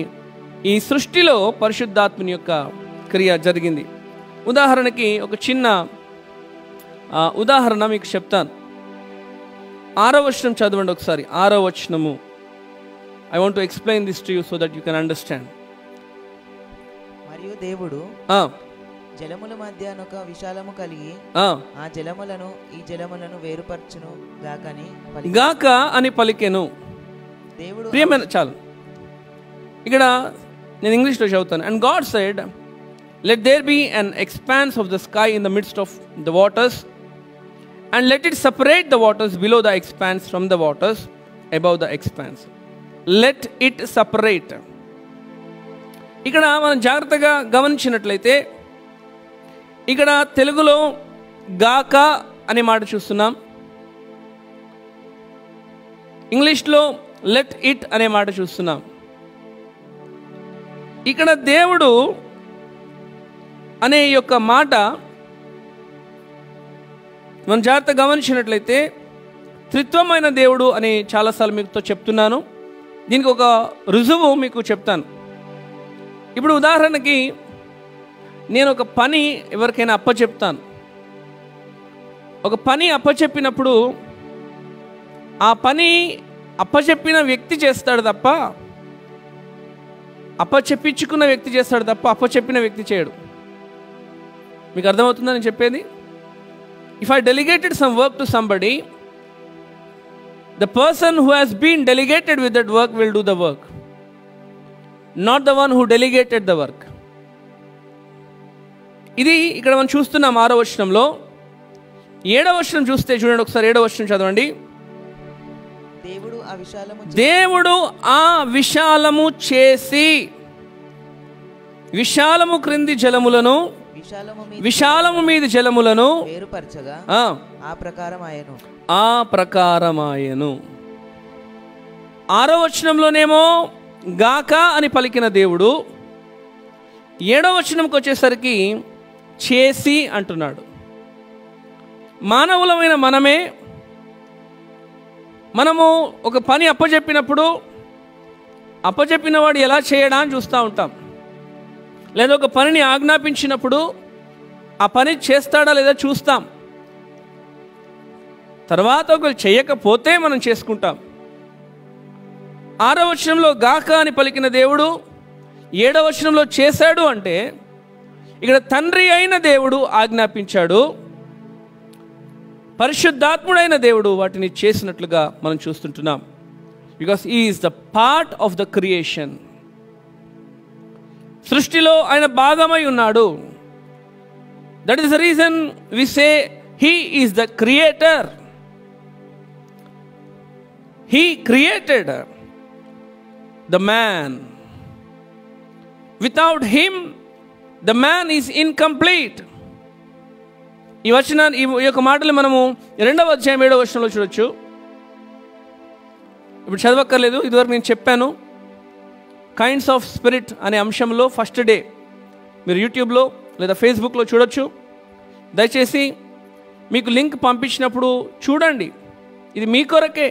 ఈ సృష్టిలో పరిశుద్ధాత్మని యొక్క క్రియ జరిగింది. ఉదాహరణకి ఒక చిన్న ఉదాహరణ మీకు చెప్తాను. 6వ వచనం చదవండి ఒకసారి. 6వ వచనము. I want to explain this to you so that you can understand. మరియు దేవుడు జలముల మధ్య ఒక విశాలము కలిగి ఆ జలములను ఈ జలములను వేరుపరచును గాక అని పలికెను. దేవుడు ప్రియమైన, చాలు, ఇక్కడ నేను ఇంగ్లీష్లో చదువుతాను. And God said, let there be an expanse of the sky in the midst of the waters, and let it separate the waters below the expanse from the waters above the expanse. Let it separate. ఇక్కడ మనం జాగ్రత్తగా గమనించినట్లయితే, ఇక్కడ తెలుగులో గాక అనే మాట చూస్తున్నాం, ఇంగ్లీష్లో లెట్ ఇట్ అనే మాట చూస్తున్నాం. ఇక్కడ దేవుడు అనే యొక్క మాట మనం జాగ్రత్తగా గమనించినట్లయితే త్రిత్వమైన దేవుడు అని చాలాసార్లు మీతో చెప్తున్నాను. దీనికి ఒక రుజువు మీకు చెప్తాను. ఇప్పుడు ఉదాహరణకి నేను ఒక పని ఎవరికైనా అప్పచెప్తాను. ఒక పని అప్పచెప్పినప్పుడు ఆ పని అప్పచెప్పిన వ్యక్తి చేస్తాడు తప్ప, అప్పచెప్పించుకున్న వ్యక్తి చేస్తాడు తప్ప అప్పచెప్పిన వ్యక్తి చేయడు. మీకు అర్థమవుతుందని నేను చెప్పేది? If I delegated some work to somebody, the person who has been delegated with that work will do the work, not the one who delegated the work. ఇది ఇక్కడ మనం చూస్తున్నాం 6వ వచనంలో. 7వ వచనం చూస్తే చూడండి ఒకసారి. 7వ వచనం చదవండి. దేవుడు ఆ విశాలము చేసి విశాలము క్రింది జలములను విశాలము మీది జలములను వేరుపరచగా ఆ ప్రకారమాయెను. 6వ వచనంలోనేమో గాక అని పలికిన దేవుడు 7వ వచనంకి వచ్చేసరికి చేసి అంటున్నాడు. మానవులమైన మనము ఒక పని అప్పచెప్పినప్పుడు అప్పచెప్పిన వాడు ఎలా చేయడా అని చూస్తూ ఉంటాం. లేదా ఒక పనిని ఆజ్ఞాపించినప్పుడు ఆ పని చేస్తాడా లేదా చూస్తాం. తర్వాత ఒకరు చేయకపోతే మనం చేసుకుంటాం. 6వ వచనంలో గాక అని పలికిన దేవుడు 7వ వచనంలో చేశాడు అంటే ఇక్కడ తండ్రి అయిన దేవుడు ఆజ్ఞాపించాడు, పరిశుద్ధాత్ముడైన దేవుడు వాటిని చేసినట్లుగా మనం చూస్తుంటున్నాం. Because he is the part of the creation. సృష్టిలో ఆయన భాగమై ఉన్నాడు. That is the reason we say he is the creator. He created the man. Without him the man is incomplete. ఈ యొక్క మాటలు మనము 2వ అధ్యాయం 7వ వచనంలో చూడొచ్చు. ఇప్పుడు చదవక్కర్లేదు, ఇదివరకు నేను చెప్పాను. కైండ్స్ ఆఫ్ స్పిరిట్ అనే అంశంలో ఫస్ట్ డే మీరు యూట్యూబ్లో లేదా ఫేస్బుక్లో చూడొచ్చు. దయచేసి మీకు లింక్ పంపించినప్పుడు చూడండి. ఇది మీ కొరకే,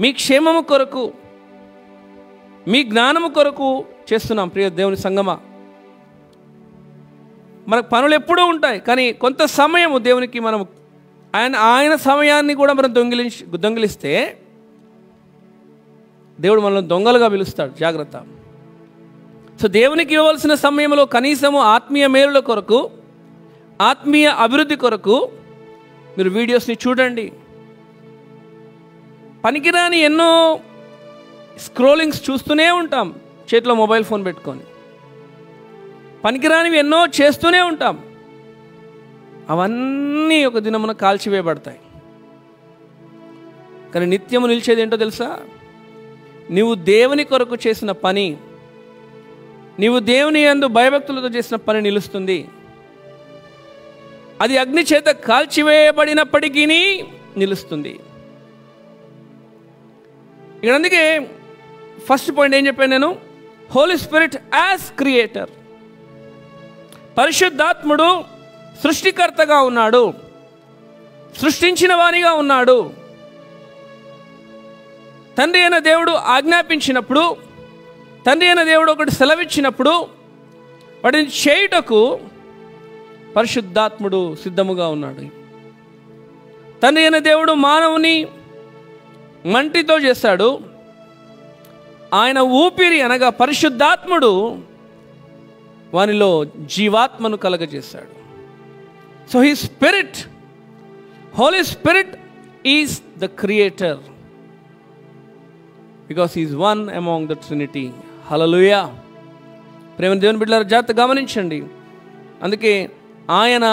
మీ క్షేమము కొరకు, మీ జ్ఞానము కొరకు చేస్తున్నాం. ప్రియ దేవుని సంగమా, మనకు పనులు ఎప్పుడూ ఉంటాయి, కానీ కొంత సమయము దేవునికి మనం ఆయన సమయాన్ని కూడా మనం దొంగిలిస్తే దేవుడు మనల్ని దొంగలుగా పిలుస్తాడు. జాగ్రత్త. సో దేవునికి ఇవ్వవలసిన సమయంలో కనీసము ఆత్మీయ మేలుల కొరకు, ఆత్మీయ అభివృద్ధి కొరకు మీరు వీడియోస్ని చూడండి. పనికిరాని ఎన్నో స్క్రోలింగ్స్ చూస్తూనే ఉంటాం చేతిలో మొబైల్ ఫోన్ పెట్టుకొని. పనికిరానివి ఎన్నో చేస్తూనే ఉంటాం. అవన్నీ ఒక దినమున కాల్చివేయబడతాయి. కానీ నిత్యము నిలిచేది ఏంటో తెలుసా? నీవు దేవుని కొరకు చేసిన పని, నీవు దేవుని యందు భయభక్తులతో చేసిన పని నిలుస్తుంది. అది అగ్ని చేత కాల్చివేయబడినప్పటికీ నిలుస్తుంది. ఇక్కడ అందుకే ఫస్ట్ పాయింట్ ఏం చెప్పాను నేను? Holy Spirit as creator. పరిశుద్ధాత్ముడు సృష్టికర్తగా ఉన్నాడు, సృష్టించిన వానిగా ఉన్నాడు. తండ్రి అయిన దేవుడు ఆజ్ఞాపించినప్పుడు, తండ్రి అయిన దేవుడు ఒకటి సెలవిచ్చినప్పుడు వాటిని చేయుటకు పరిశుద్ధాత్ముడు సిద్ధముగా ఉన్నాడు. తండ్రి అయిన దేవుడు మానవుని మంటితో చేశాడు. ఆయన ఊపిరి అనగా పరిశుద్ధాత్ముడు వానిలో జీవాత్మను కలగజేశాడు. So he spirit, Holy Spirit is the creator because he is one among the Trinity. Hallelujah. ప్రేమ దేవుని బిడ్డలారా, జాగ్రత్తగా గమనించండి. అందుకే ఆయన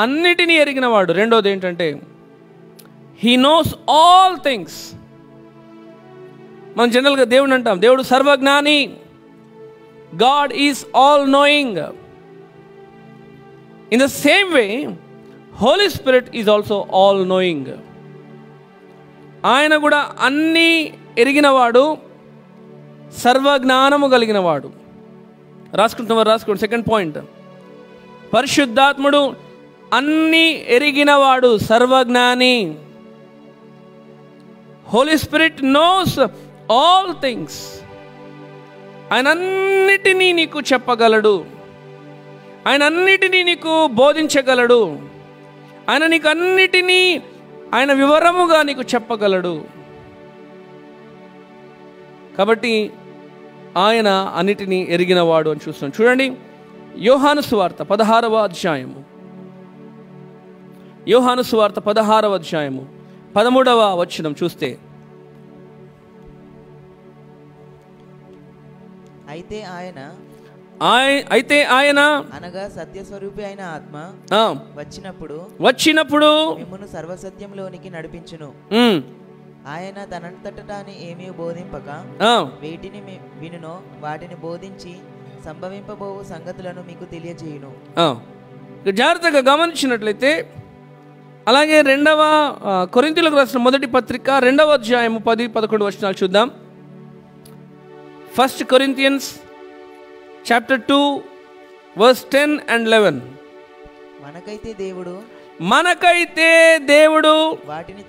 అన్నిటినీ ఎరిగినవాడు. రెండోది ఏంటంటే హీ నోస్ ఆల్ థింగ్స్. మనం జనరల్గా దేవుడు అంటాం, దేవుడు సర్వజ్ఞాని. God is all knowing. In the same way, Holy Spirit is also all knowing. ఆయన కూడా అన్నీ ఎరిగినవాడు, సర్వజ్ఞానము కలిగినవాడు. రాసుకోండి. సెకండ్ పాయింట్, పరిశుద్ధాత్ముడు అన్నీ ఎరిగినవాడు, సర్వజ్ఞాని. Holy Spirit knows all things. ఆయన అన్నిటినీ నీకు చెప్పగలడు, ఆయన అన్నిటినీ నీకు బోధించగలడు, ఆయన నీకు అన్నిటినీ ఆయన వివరముగా నీకు చెప్పగలడు. కాబట్టి ఆయన అన్నిటినీ ఎరిగినవాడు అని చూస్తున్నాం. చూడండి, యోహాను సువార్త 16వ అధ్యాయము, యోహాను సువార్త 16వ అధ్యాయము 13వ వచనం చూస్తే, అయితే ఆయన అనగా సత్యస్వరూపి అయిన ఆత్మ వచ్చినప్పుడు మిమ్మును సర్వసత్యంలోనికి నడిపించును. ఆయన తనంతటాని ఏమీ బోధింపక వేటిని వినునో వాటిని బోధించి సంభవింపబోవు సంగతులను మీకు తెలియజేయును. జాగ్రత్తగా గమనించినట్లయితే, అలాగే 2వ కొరింథీయులకు రాసిన మొదటి పత్రిక 2వ అధ్యాయము 10-11 వచనాలు చూద్దాం. 1 Corinthians chapter 2 verse 10 and 11. మనకైతే దేవుడు వాటిని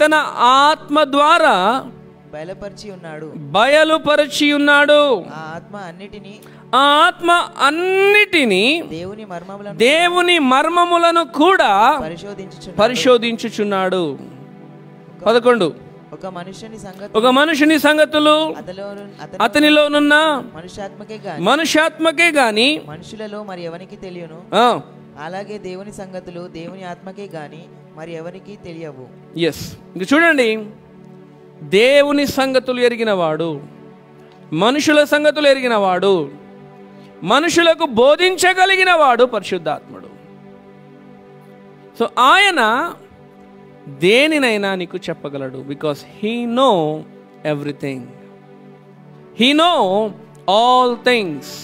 తన ఆత్మ ద్వారా బయలుపరిచి ఉన్నాడు. ఆ ఆత్మ అన్నిటినీ దేవుని మర్మములను కూడా పరిశోధించుచున్నాడు. 11. ఒక మనుషుని సంగతులు అతనిలోనున్న మనుష్యాత్మకే గాని మనుషులలో మరి ఎవరికి తెలియను, అలాగే దేవుని సంగతులు దేవుని ఆత్మకే గాని మరి ఎవరికి తెలియవు. ఎస్, ఇంక చూడండి, దేవుని సంగతులు ఎరిగినవాడు, మనుషుల సంగతులు ఎరిగినవాడు, మనుషులకు బోధించగలిగినవాడు పరిశుద్ధాత్ముడు. సో ఆయన దేనినైనా నీకు చెప్పగలడు. Because he know everything, he know all things.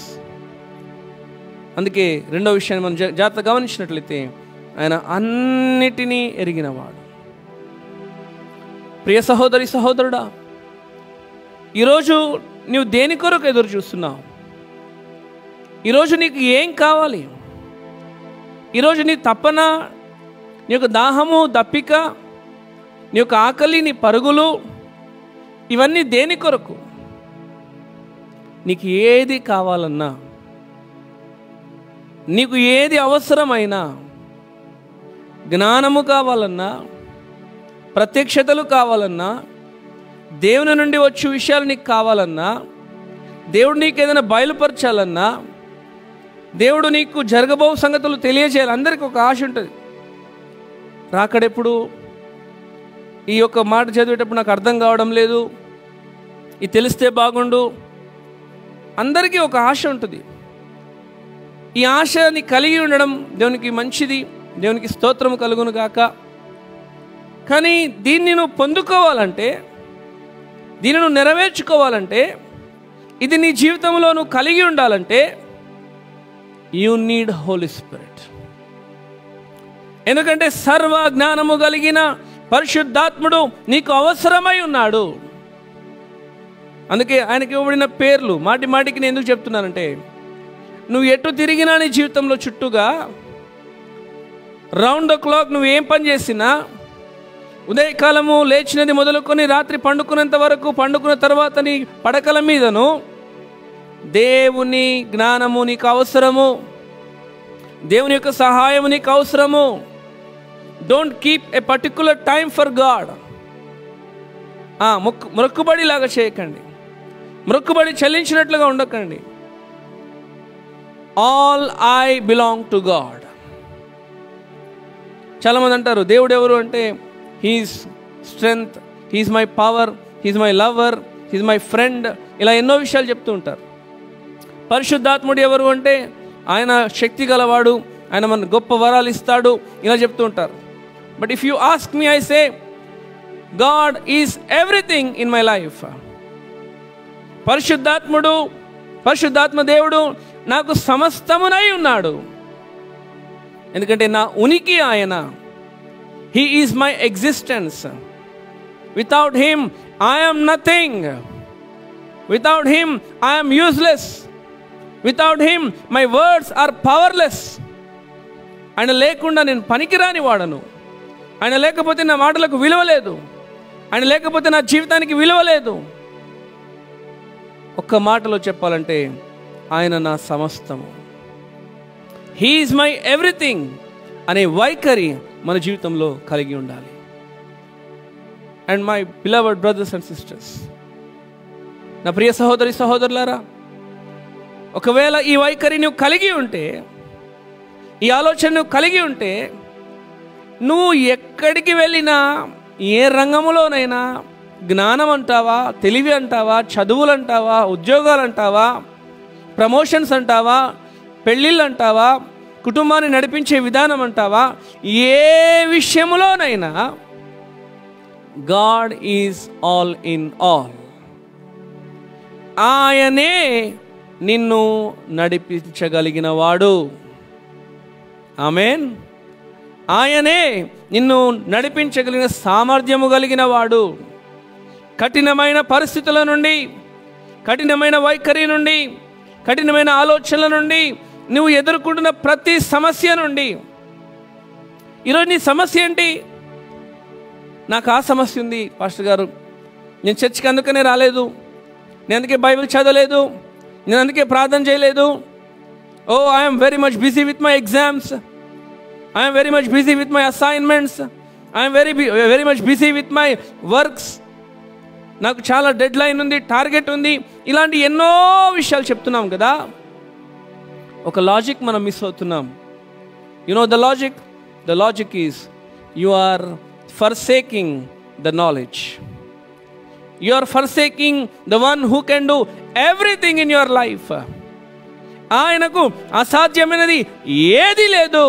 అందుకే రెండో విషయాన్ని మనం జాగ్రత్తగా గమనించినట్లయితే, ఆయన అన్నిటినీ ఎరిగినవాడు. ప్రియ సహోదరి సహోదరుడా, ఈరోజు నువ్వు దేని కొరకు ఎదురు చూస్తున్నావు? ఈరోజు నీకు ఏం కావాలి? ఈరోజు నీ తపన, నీ యొక్క దాహము, దప్పిక, నీ యొక్క ఆకలి, నీ పరుగులు, ఇవన్నీ దేని కొరకు? నీకు ఏది కావాలన్నా, నీకు ఏది అవసరమైనా, జ్ఞానము కావాలన్నా, ప్రత్యక్షతలు కావాలన్నా, దేవుని నుండి వచ్చే విషయాలు నీకు కావాలన్నా, దేవుడు నీకు ఏదైనా బయలుపరచాలన్నా, దేవుడు నీకు జరగబో సంగతులు తెలియజేయాలి. అందరికీ ఒక ఆశ ఉంటుంది. రాకడెప్పుడు, ఈ యొక్క మాట చదివేటప్పుడు నాకు అర్థం కావడం లేదు, ఇది తెలిస్తే బాగుండు. అందరికీ ఒక ఆశ ఉంటుంది. ఈ ఆశని కలిగి ఉండడం దేవునికి మంచిది, దేవునికి స్తోత్రము కలుగును గాక. కానీ దీన్ని నువ్వు పొందుకోవాలంటే, దీన్ని నువ్వు నెరవేర్చుకోవాలంటే, ఇది నీ జీవితంలో నువ్వు కలిగి ఉండాలంటే, యు నీడ్ హోలీ స్పిరిట్. ఎందుకంటే సర్వ జ్ఞానము కలిగిన పరిశుద్ధాత్ముడు నీకు అవసరమై ఉన్నాడు. అందుకే ఆయనకి ఇవ్వబడిన పేర్లు మాటి మాటికి నేను ఎందుకు చెప్తున్నానంటే, నువ్వు ఎటు తిరిగినా నీ జీవితంలో చుట్టూగా రౌండ్ ద క్లాక్ నువ్వు ఏం పని చేసినా, ఉదయకాలము లేచినది మొదలుకొని రాత్రి పండుకునేంత వరకు, పండుకున్న తర్వాత నీ పడకల మీదను దేవుని జ్ఞానము నీకు అవసరము, దేవుని యొక్క సహాయము నీకు అవసరము. Don't keep a particular time for God. మొక్కుబడి లాగా చేయకండి, మొక్కుబడి చెల్లించినట్లుగా ఉండకండి. All I belong to God. చాలామంది అంటారు, దేవుడు ఎవరు అంటే, he's strength, he's my power, he's my lover, he's my friend, ఇలా ఎన్నో విషయాలు చెప్తూ ఉంటారు. పరిశుద్ధాత్ముడు ఎవరు అంటే, ఆయన శక్తి గలవాడు, ఆయన మన గొప్ప వరాలు ఇస్తాడు, ఇలా చెప్తూ ఉంటారు. But if you ask me, I say God is everything in my life. పరిశుద్ధాత్మ దేవుడు నాకు సమస్తమునై ఉన్నాడు. ఎందుకంటే నా ఉనికి ఆయన. He is my existence. Without Him, I am nothing. Without Him, I am useless. Without Him, my words are powerless. ఆయన లేకుండా నేను పనికిరాని వాడను. ఆయన లేకపోతే నా మాటలకు విలువ లేదు. ఆయన లేకపోతే నా జీవితానికి విలువ లేదు. ఒక్క మాటలో చెప్పాలంటే ఆయన నా సమస్తము. హీ ఈజ్ మై ఎవ్రీథింగ్ అనే వైఖరి మన జీవితంలో కలిగి ఉండాలి. And my beloved brothers and sisters, నా ప్రియ సహోదరి సహోదరులారా, ఒకవేళ ఈ వైఖరి నువ్వు కలిగి ఉంటే, ఈ ఆలోచన నువ్వు కలిగి ఉంటే, నువ్వు ఎక్కడికి వెళ్ళినా, ఏ రంగంలోనైనా, జ్ఞానం అంటావా, తెలివి అంటావా, చదువులు అంటావా, ఉద్యోగాలు అంటావా, ప్రమోషన్స్ అంటావా, పెళ్ళిళ్ళు అంటావా, కుటుంబాన్ని నడిపించే విధానం అంటావా, ఏ విషయంలోనైనా God is all in all. ఆయనే నిన్ను నడిపించగలిగిన వాడు. ఆమేన్. ఆయనే నిన్ను నడిపించగలిగిన సామర్థ్యము కలిగిన వాడు. కఠినమైన పరిస్థితుల నుండి, కఠినమైన వైఖరి నుండి, కఠినమైన ఆలోచనల నుండి, నువ్వు ఎదుర్కొంటున్న ప్రతి సమస్య నుండి, ఈరోజు నీ సమస్య ఏంటి? నాకు ఆ సమస్య ఉంది పాస్టర్ గారు, నేను చర్చికి అందుకనే రాలేదు, నేను అందుకే బైబిల్ చదవలేదు, నేను అందుకే ప్రార్థన చేయలేదు. Oh I'm very much busy with my exams, I'm very much busy with my assignments, I'm very much busy with my works, నాకు చాలా డెడ్ లైన్ ఉంది, టార్గెట్ ఉంది. ఇలాంటి ఎన్నో విషయాలు చెప్తున్నాం కదా. ఒక లాజిక్ మనం మిస్ అవుతున్నాం. You know the logic is you are forsaking the knowledge. You are forsaking the one who can do everything in your life. ఆయనకు అసాధ్యమైనది ఏది లేదు.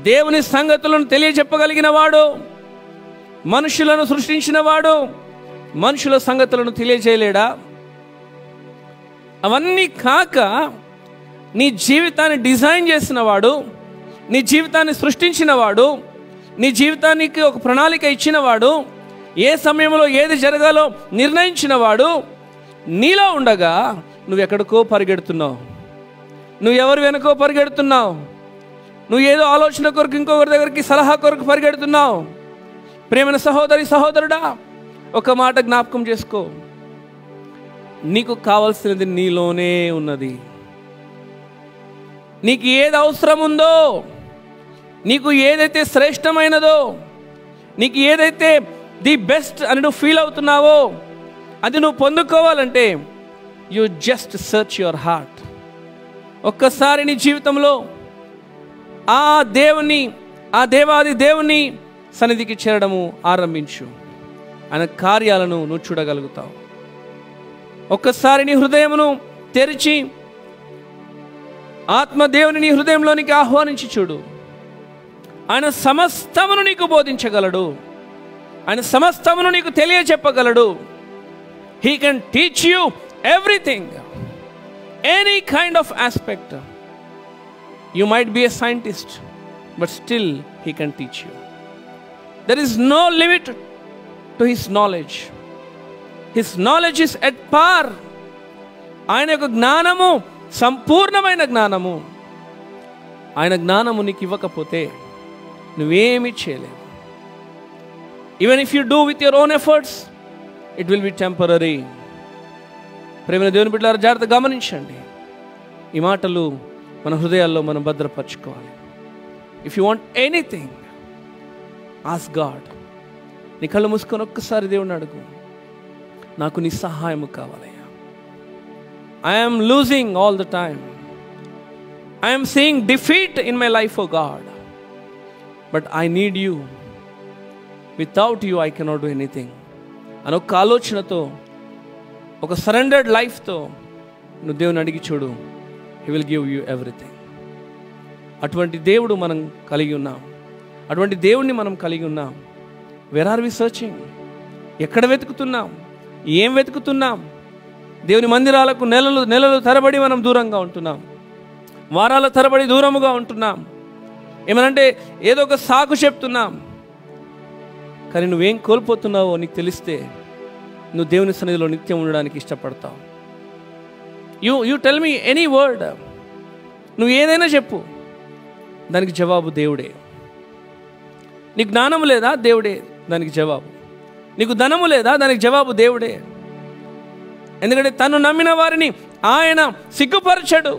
దేవుని సంగతులను తెలియజెప్పగలిగిన వాడు, మనుషులను సృష్టించిన వాడు, మనుషుల సంగతులను తెలియజేయలేడా? అవన్నీ కాక నీ జీవితాన్ని డిజైన్ చేసిన వాడు, నీ జీవితాన్ని సృష్టించిన వాడు, నీ జీవితానికి ఒక ప్రణాళిక ఇచ్చిన వాడు, ఏ సమయంలో ఏది జరగాలో నిర్ణయించిన వాడు నీలో ఉండగా నువ్వు ఎక్కడికో పరిగెడుతున్నావు. నువ్వు ఎవరు వెనుకో పరిగెడుతున్నావు. నువ్వు ఏదో ఆలోచన కొరకు ఇంకొకరి దగ్గరికి సలహా కొరకు పరిగెడుతున్నావు. ప్రేమైన సహోదరి సహోదరుడా, ఒక మాట జ్ఞాపకం చేసుకో, నీకు కావాల్సినది నీలోనే ఉన్నది. నీకు ఏది అవసరం ఉందో, నీకు ఏదైతే శ్రేష్టమైనదో, నీకు ఏదైతే ది బెస్ట్ అని నువ్వు ఫీల్ అవుతున్నావో, అది నువ్వు పొందుకోవాలంటే you just search your heart. ఒక్కసారి నీ జీవితంలో ఆ దేవుని, ఆ దేవాది దేవుని సన్నిధికి చేరడము ఆరంభించు. ఆయన కార్యాలను నువ్వు చూడగలుగుతావు. ఒక్కసారి నీ హృదయమును తెరిచి ఆత్మదేవుని నీ హృదయంలోనికి ఆహ్వానించి చూడు. ఆయన సమస్తమును నీకు బోధించగలడు. ఆయన సమస్తమును నీకు తెలియజెప్పగలడు. He can teach you everything, any kind of aspect. You might be a scientist, but still he can teach you. There is no limit to his knowledge. His knowledge is at par. ఆయన యొక్క జ్ఞానము సంపూర్ణమైన జ్ఞానము. ఆయన జ్ఞానము నీకు ఇవ్వకపోతే నువ్వేమీ చేయలేవు. Even if you do with your own efforts, it will be temporary. ప్రేమైన దేవుని బిడ్డలారా, జాగ్రత్తగా గమనించండి. ఈ మాటలు మన హృదయాల్లో మనం భద్రపరచుకోవాలి. If you want anything, ask God. నీ కళ్ళు మూసుకొని ఒక్కసారి దేవుని అడుగు, నాకు నీ సహాయము కావాలయ్యా. I'm losing all the time. I'm seeing defeat in my life, O God, but I need you. Without you I cannot do anything అని ఒక ఆలోచనతో, ఒక సరెండర్డ్ లైఫ్తో నువ్వు దేవుని అడిగి చూడు. He will give you everything. అటువంటి దేవుడు మనం కలిగి ఉన్నాం. అటువంటి దేవుణ్ణి మనం కలిగి ఉన్నాం. Where are we searching? ఎక్కడ వెతుకుతున్నాం? ఏం వెతుకుతున్నాం? దేవుని మందిరాలకు నెలలు తరబడి మనం దూరంగా ఉంటున్నాం. వారాల తరబడి దూరముగా ఉంటున్నాం. ఏమనంటే ఏదో ఒక సాకు చెప్తున్నాం, కానీ నువ్వేం కోల్పోతున్నావో నీకు తెలిస్తే నువ్వు దేవుని సన్నిధిలో నిత్యం ఉండడానికి ఇష్టపడతావు. You tell me any word, నువ్వు ఏదైనా చెప్పు, దానికి జవాబు దేవుడే. నీకు జ్ఞానం లేదా? దేవుడే దానికి జవాబు. నీకు ధనము లేదా? దానికి జవాబు దేవుడే. ఎందుకంటే తను నమ్మిన వారిని ఆయన సిగ్గుపరచడు.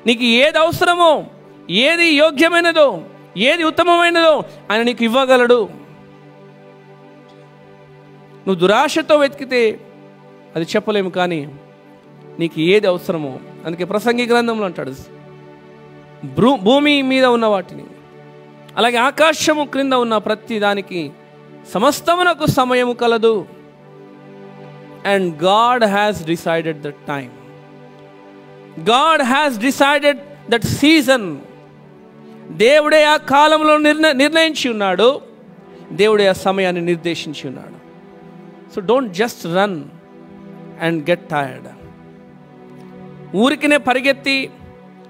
నీకు ఏది అవసరమో, ఏది యోగ్యమైనదో, ఏది ఉత్తమమైనదో ఆయన నీకు ఇవ్వగలడు. నువ్వు దురాశతో వెతికితే అది చెప్పలేము, కానీ నీకు ఏది అవసరమో, అందుకే ప్రసంగి గ్రంథంలో అంటాడు, భూమి మీద ఉన్న వాటిని, అలాగే ఆకాశము క్రింద ఉన్న ప్రతి దానికి సమస్తమునకు సమయము కలదు. And God has decided that time, God has decided that season. దేవుడే ఆ కాలంలో నిర్ణయించి ఉన్నాడు, దేవుడే ఆ సమయాన్ని నిర్దేశించి ఉన్నాడు. So don't just run and get tired. ఊరికినే పరిగెత్తి,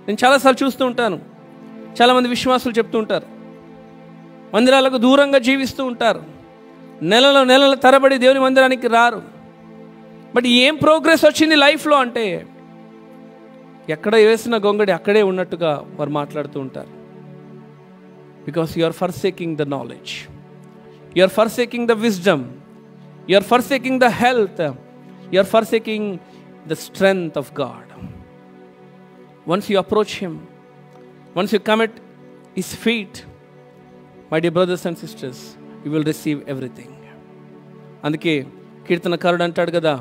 నేను చాలాసార్లు చూస్తూ ఉంటాను, చాలామంది విశ్వాసులు చెప్తూ ఉంటారు, మందిరాలకు దూరంగా జీవిస్తూ ఉంటారు, నెలల తరబడి దేవుని మందిరానికి రారు. బట్ ఏం ప్రోగ్రెస్ వచ్చింది లైఫ్లో అంటే, ఎక్కడ వేసిన గొంగడి అక్కడే ఉన్నట్టుగా వారు మాట్లాడుతూ ఉంటారు. Because you are forsaking the knowledge, you are forsaking the wisdom, you are forsaking the health, you are forsaking the strength of God. Once you approach him, once you come at his feet, my dear brothers and sisters, you will receive everything. అందుకే కీర్తనకారుడు అంటాడు కదా,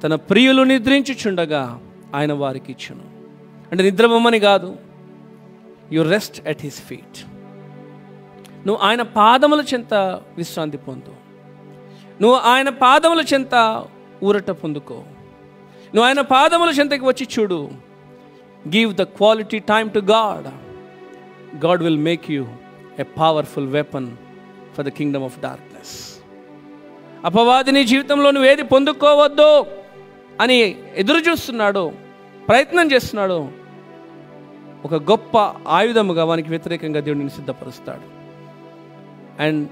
తన ప్రియులు నిద్రించుచుండగా ఆయన వారికి ఇచ్చును. అంటే నిద్రపోమని కాదు, you rest at his feet. నువ్వు ఆయన పాదముల చెంత విశ్రాంతి పొందు, నువ్వు ఆయన పాదముల చెంత ఊరట పొందుకో, నువ్వు ఆయన పాదముల చెంతకి వచ్చి చూడు. Give the quality time to God. God will make you a powerful weapon for the kingdom of darkness. అపవాది నీ జీవితంలో నువ్వు ఏది పొందుకోవద్దో అని ఎదురు చూస్తున్నాడో, ప్రయత్నం చేస్తున్నాడో, ఒక గొప్ప ఆయుధముగా వానికి వ్యతిరేకంగా దేవుడిని సిద్ధపరుస్తాడు. And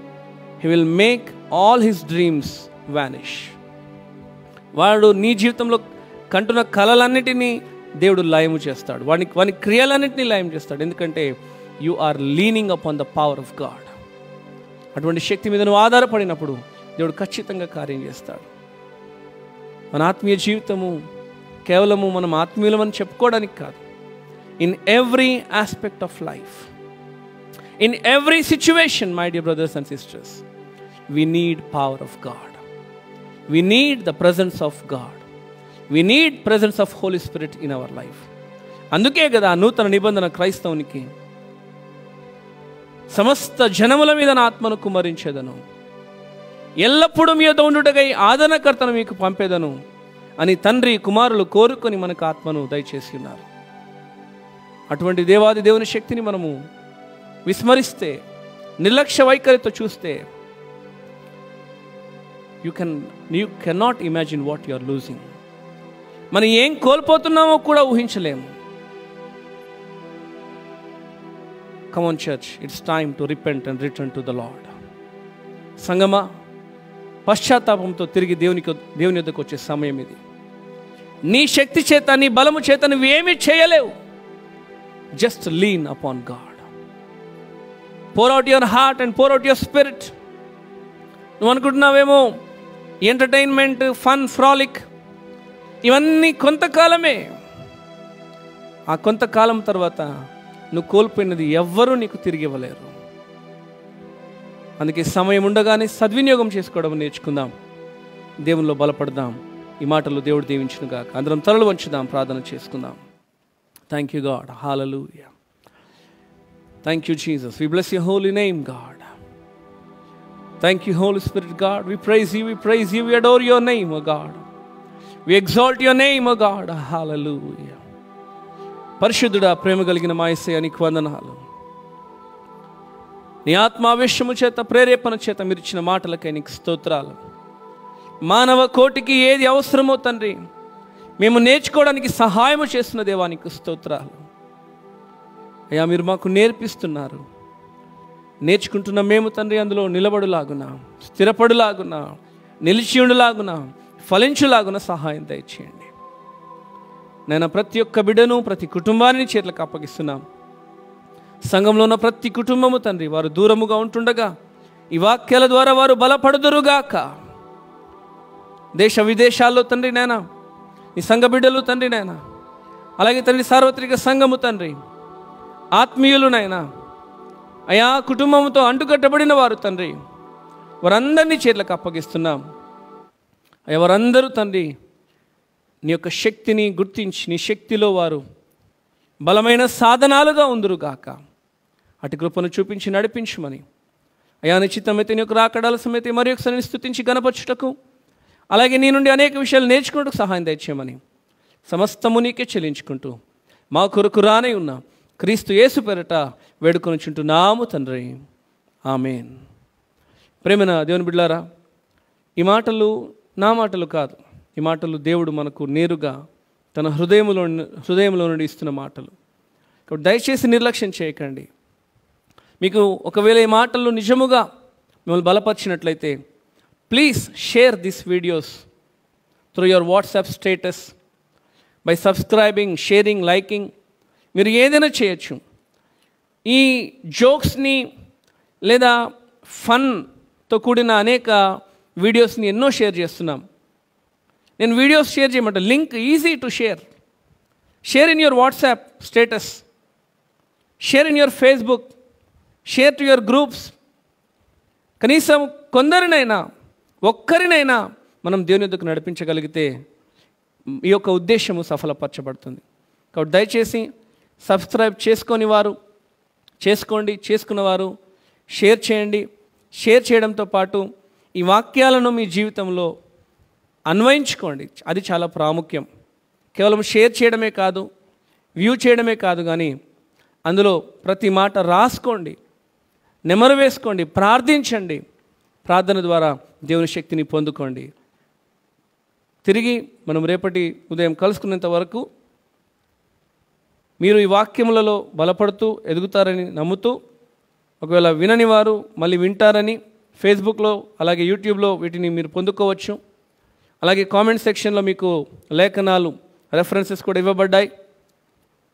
he will make all his dreams vanish. వాడు నీ జీవితంలో కంటున్న కలలన్నిటినీ దేవుడు లయము చేస్తాడు, వాని క్రియలన్నింటినీ లయం చేస్తాడు. ఎందుకంటే you are leaning upon the power of God. అటువంటి శక్తి మీద నువ్వు ఆధారపడినప్పుడు దేవుడు ఖచ్చితంగా కార్యం చేస్తాడు. మన ఆత్మీయ జీవితము కేవలము మనం ఆత్మీయులమని చెప్పుకోవడానికి కాదు. In every aspect of life, in every situation, my dear brothers and sisters, we need power of God, we need the presence of God, we need presence of Holy Spirit in our life. అందుకే కదా నూతన నిబంధన క్రైస్తవునికి సమస్త జనముల మీద నా ఆత్మను కుమ్మరించేదను, ఎల్లప్పుడూ మీతో ఉండుటకై ఆదరణకర్తను మీకు పంపేదను అని తండ్రి కుమారులు కోరుకొని మనకు ఆత్మను దయచేసి ఉన్నారు. అటువంటి దేవాది దేవుని శక్తిని మనము విస్మరిస్తే, నిర్లక్ష్య వైఖరితో చూస్తే, you cannot imagine what you are losing. మనం ఏం కోల్పోతున్నామో కూడా ఊహించలేము. Come on church, it's time to repent and return to the Lord. సంగమా, పశ్చాత్తాపంతో తిరిగి దేవుని యొద్దకు వచ్చే సమయం ఇది. నీ శక్తి చేత, నీ బలము చేత నువ్వేమీ చేయలేవు. Just lean upon God. Pour out your heart and pour out your spirit. నువ్వు అనుకుంటున్నావేమో ఎంటర్టైన్మెంట్, ఫన్, ఫ్రాలిక్ ఇవన్నీ కొంతకాలమే. ఆ కొంతకాలం తర్వాత నువ్వు కోల్పోయినది ఎవ్వరూ నీకు తిరిగి ఇవ్వలేరు. అందుకే సమయం ఉండగానే సద్వినియోగం చేసుకోవడం నేర్చుకుందాం, దేవునిలో బలపడదాం. ఈ మాటలు దేవుడు దీవించునుగాక. అందరం తలలు వంచుదాం, ప్రార్థన చేసుకుందాం. Thank you God, hallelujah. Thank you Jesus, we bless your holy name God. Thank you Holy Spirit God, we praise you, we praise you, we adore your name O God. We exalt your name, O God. Hallelujah. పరిశుద్ధుడా, ప్రేమ కలిగిన మా యేసయ్య నీకు వందనాలు. నీ ఆత్మావేశము చేత, ప్రేరేపణ చేత మీరు ఇచ్చిన మాటలకై నీకు స్తోత్రాలు. మానవ కోటికి ఏది అవసరమో తండ్రి మేము నేర్చుకోవడానికి సహాయము చేస్తున్న దేవా నీకు స్తోత్రాలు. అయ్యా మీరు మాకు నేర్పిస్తున్నారు. నేర్చుకుంటున్న మేము తండ్రి అందులో నిలబడులాగున, స్థిరపడులాగున, నిలిచియుండులాగున, ఫలించులాగున సహాయం దయచేయండి. నేను ప్రతి ఒక్క బిడ్డను, ప్రతి కుటుంబాన్ని చేతులకు అప్పగిస్తున్నాం. సంఘంలో ఉన్న ప్రతి కుటుంబము తండ్రి వారు దూరముగా ఉంటుండగా ఈ వాక్యాల ద్వారా వారు బలపడుదురుగాక. దేశ విదేశాల్లో తండ్రి నాయన ఈ సంఘ బిడ్డలు తండ్రి నాయన, అలాగే తండ్రి సార్వత్రిక సంఘము తండ్రి, ఆత్మీయులు నాయన, అయా కుటుంబంతో అంటుకట్టబడిన వారు తండ్రి, వారందరినీ చేతులకు అప్పగిస్తున్నాం. అయ్యా వారందరూ తండ్రి నీ యొక్క శక్తిని గుర్తించి నీ శక్తిలో వారు బలమైన సాధనాలుగా ఉందురుగాక. అటు కృపను చూపించి నడిపించమని, అయా నిశ్చితమైతే నీ యొక్క రాకడాల సమేత మరి ఒకసారి స్తుతించి గణపరచుటకు, అలాగే నీ నుండి అనేక విషయాలు నేర్చుకుంటూ సహాయం దయచేయమని సమస్తము నీకే చెల్లించుకుంటూ మా కొరకు రానే ఉన్న క్రీస్తు యేసు పేరట వేడుకొనుచుంటున్నాము తండ్రి. ఆమేన్. ప్రేమన దేవుని బిడ్డలారా, ఈ మాటలు నా మాటలు కాదు, ఈ మాటలు దేవుడు మనకు నేరుగా తన హృదయంలో నుండి ఇస్తున్న మాటలు. కాబట్టి దయచేసి నిర్లక్ష్యం చేయకండి. మీకు ఒకవేళ ఈ మాటలు నిజముగా మిమ్మల్ని బలపరిచినట్లయితే please share this videos through your WhatsApp status, by subscribing, sharing, liking. మీరు ఏదైనా చేయొచ్చు. ఈ జోక్స్ని లేదా ఫన్తో కూడిన అనేక వీడియోస్ని ఎన్నో షేర్ చేస్తున్నాం. నేను వీడియోస్ షేర్ చేయమంట, link easy to share. Share in your WhatsApp status, share in your Facebook, share to your groups. కనీసం కొందరినైనా, ఒక్కరినైనా మనం దేవుని యొద్దకు నడిపించగలిగితే ఈ యొక్క ఉద్దేశము సఫలపరచబడుతుంది. కాబట్టి దయచేసి సబ్స్క్రైబ్ చేసుకొని వారు చేసుకోండి, చేసుకున్నవారు షేర్ చేయండి. షేర్ చేయడంతో పాటు ఈ వాక్యాలను మీ జీవితంలో అన్వయించుకోండి. అది చాలా ప్రాముఖ్యం. కేవలం షేర్ చేయడమే కాదు, వ్యూ చేయడమే కాదు, కానీ అందులో ప్రతి మాట రాసుకోండి, నెమరు వేసుకోండి, ప్రార్థించండి. ప్రార్థన ద్వారా దేవుని శక్తిని పొందుకోండి. తిరిగి మనం రేపటి ఉదయం కలుసుకునేంత వరకు మీరు ఈ వాక్యములలో బలపడుతూ ఎదుగుతారని నమ్ముతూ, ఒకవేళ వినని వారు మళ్ళీ వింటారని ఫేస్బుక్లో అలాగే యూట్యూబ్లో వీటిని మీరు పొందుకోవచ్చు. అలాగే కామెంట్ సెక్షన్లో మీకు లేఖనాలు, రెఫరెన్సెస్ కూడా ఇవ్వబడ్డాయి.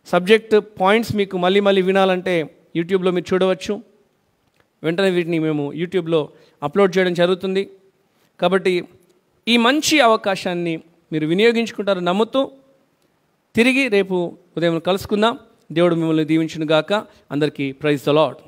సబ్జెక్ట్ పాయింట్స్ మీకు మళ్ళీ మళ్ళీ వినాలంటే యూట్యూబ్లో మీరు చూడవచ్చు. వెంటనే వీటిని మేము యూట్యూబ్లో అప్లోడ్ చేయడం జరుగుతుంది. కాబట్టి ఈ మంచి అవకాశాన్ని మీరు వినియోగించుకుంటారని నమ్ముతూ తిరిగి రేపు ఉదయం కలుసుకుందాం. దేవుడు మిమ్మల్ని దీవించును గాక. అందరికీ ప్రైజ్ ద లార్డ్.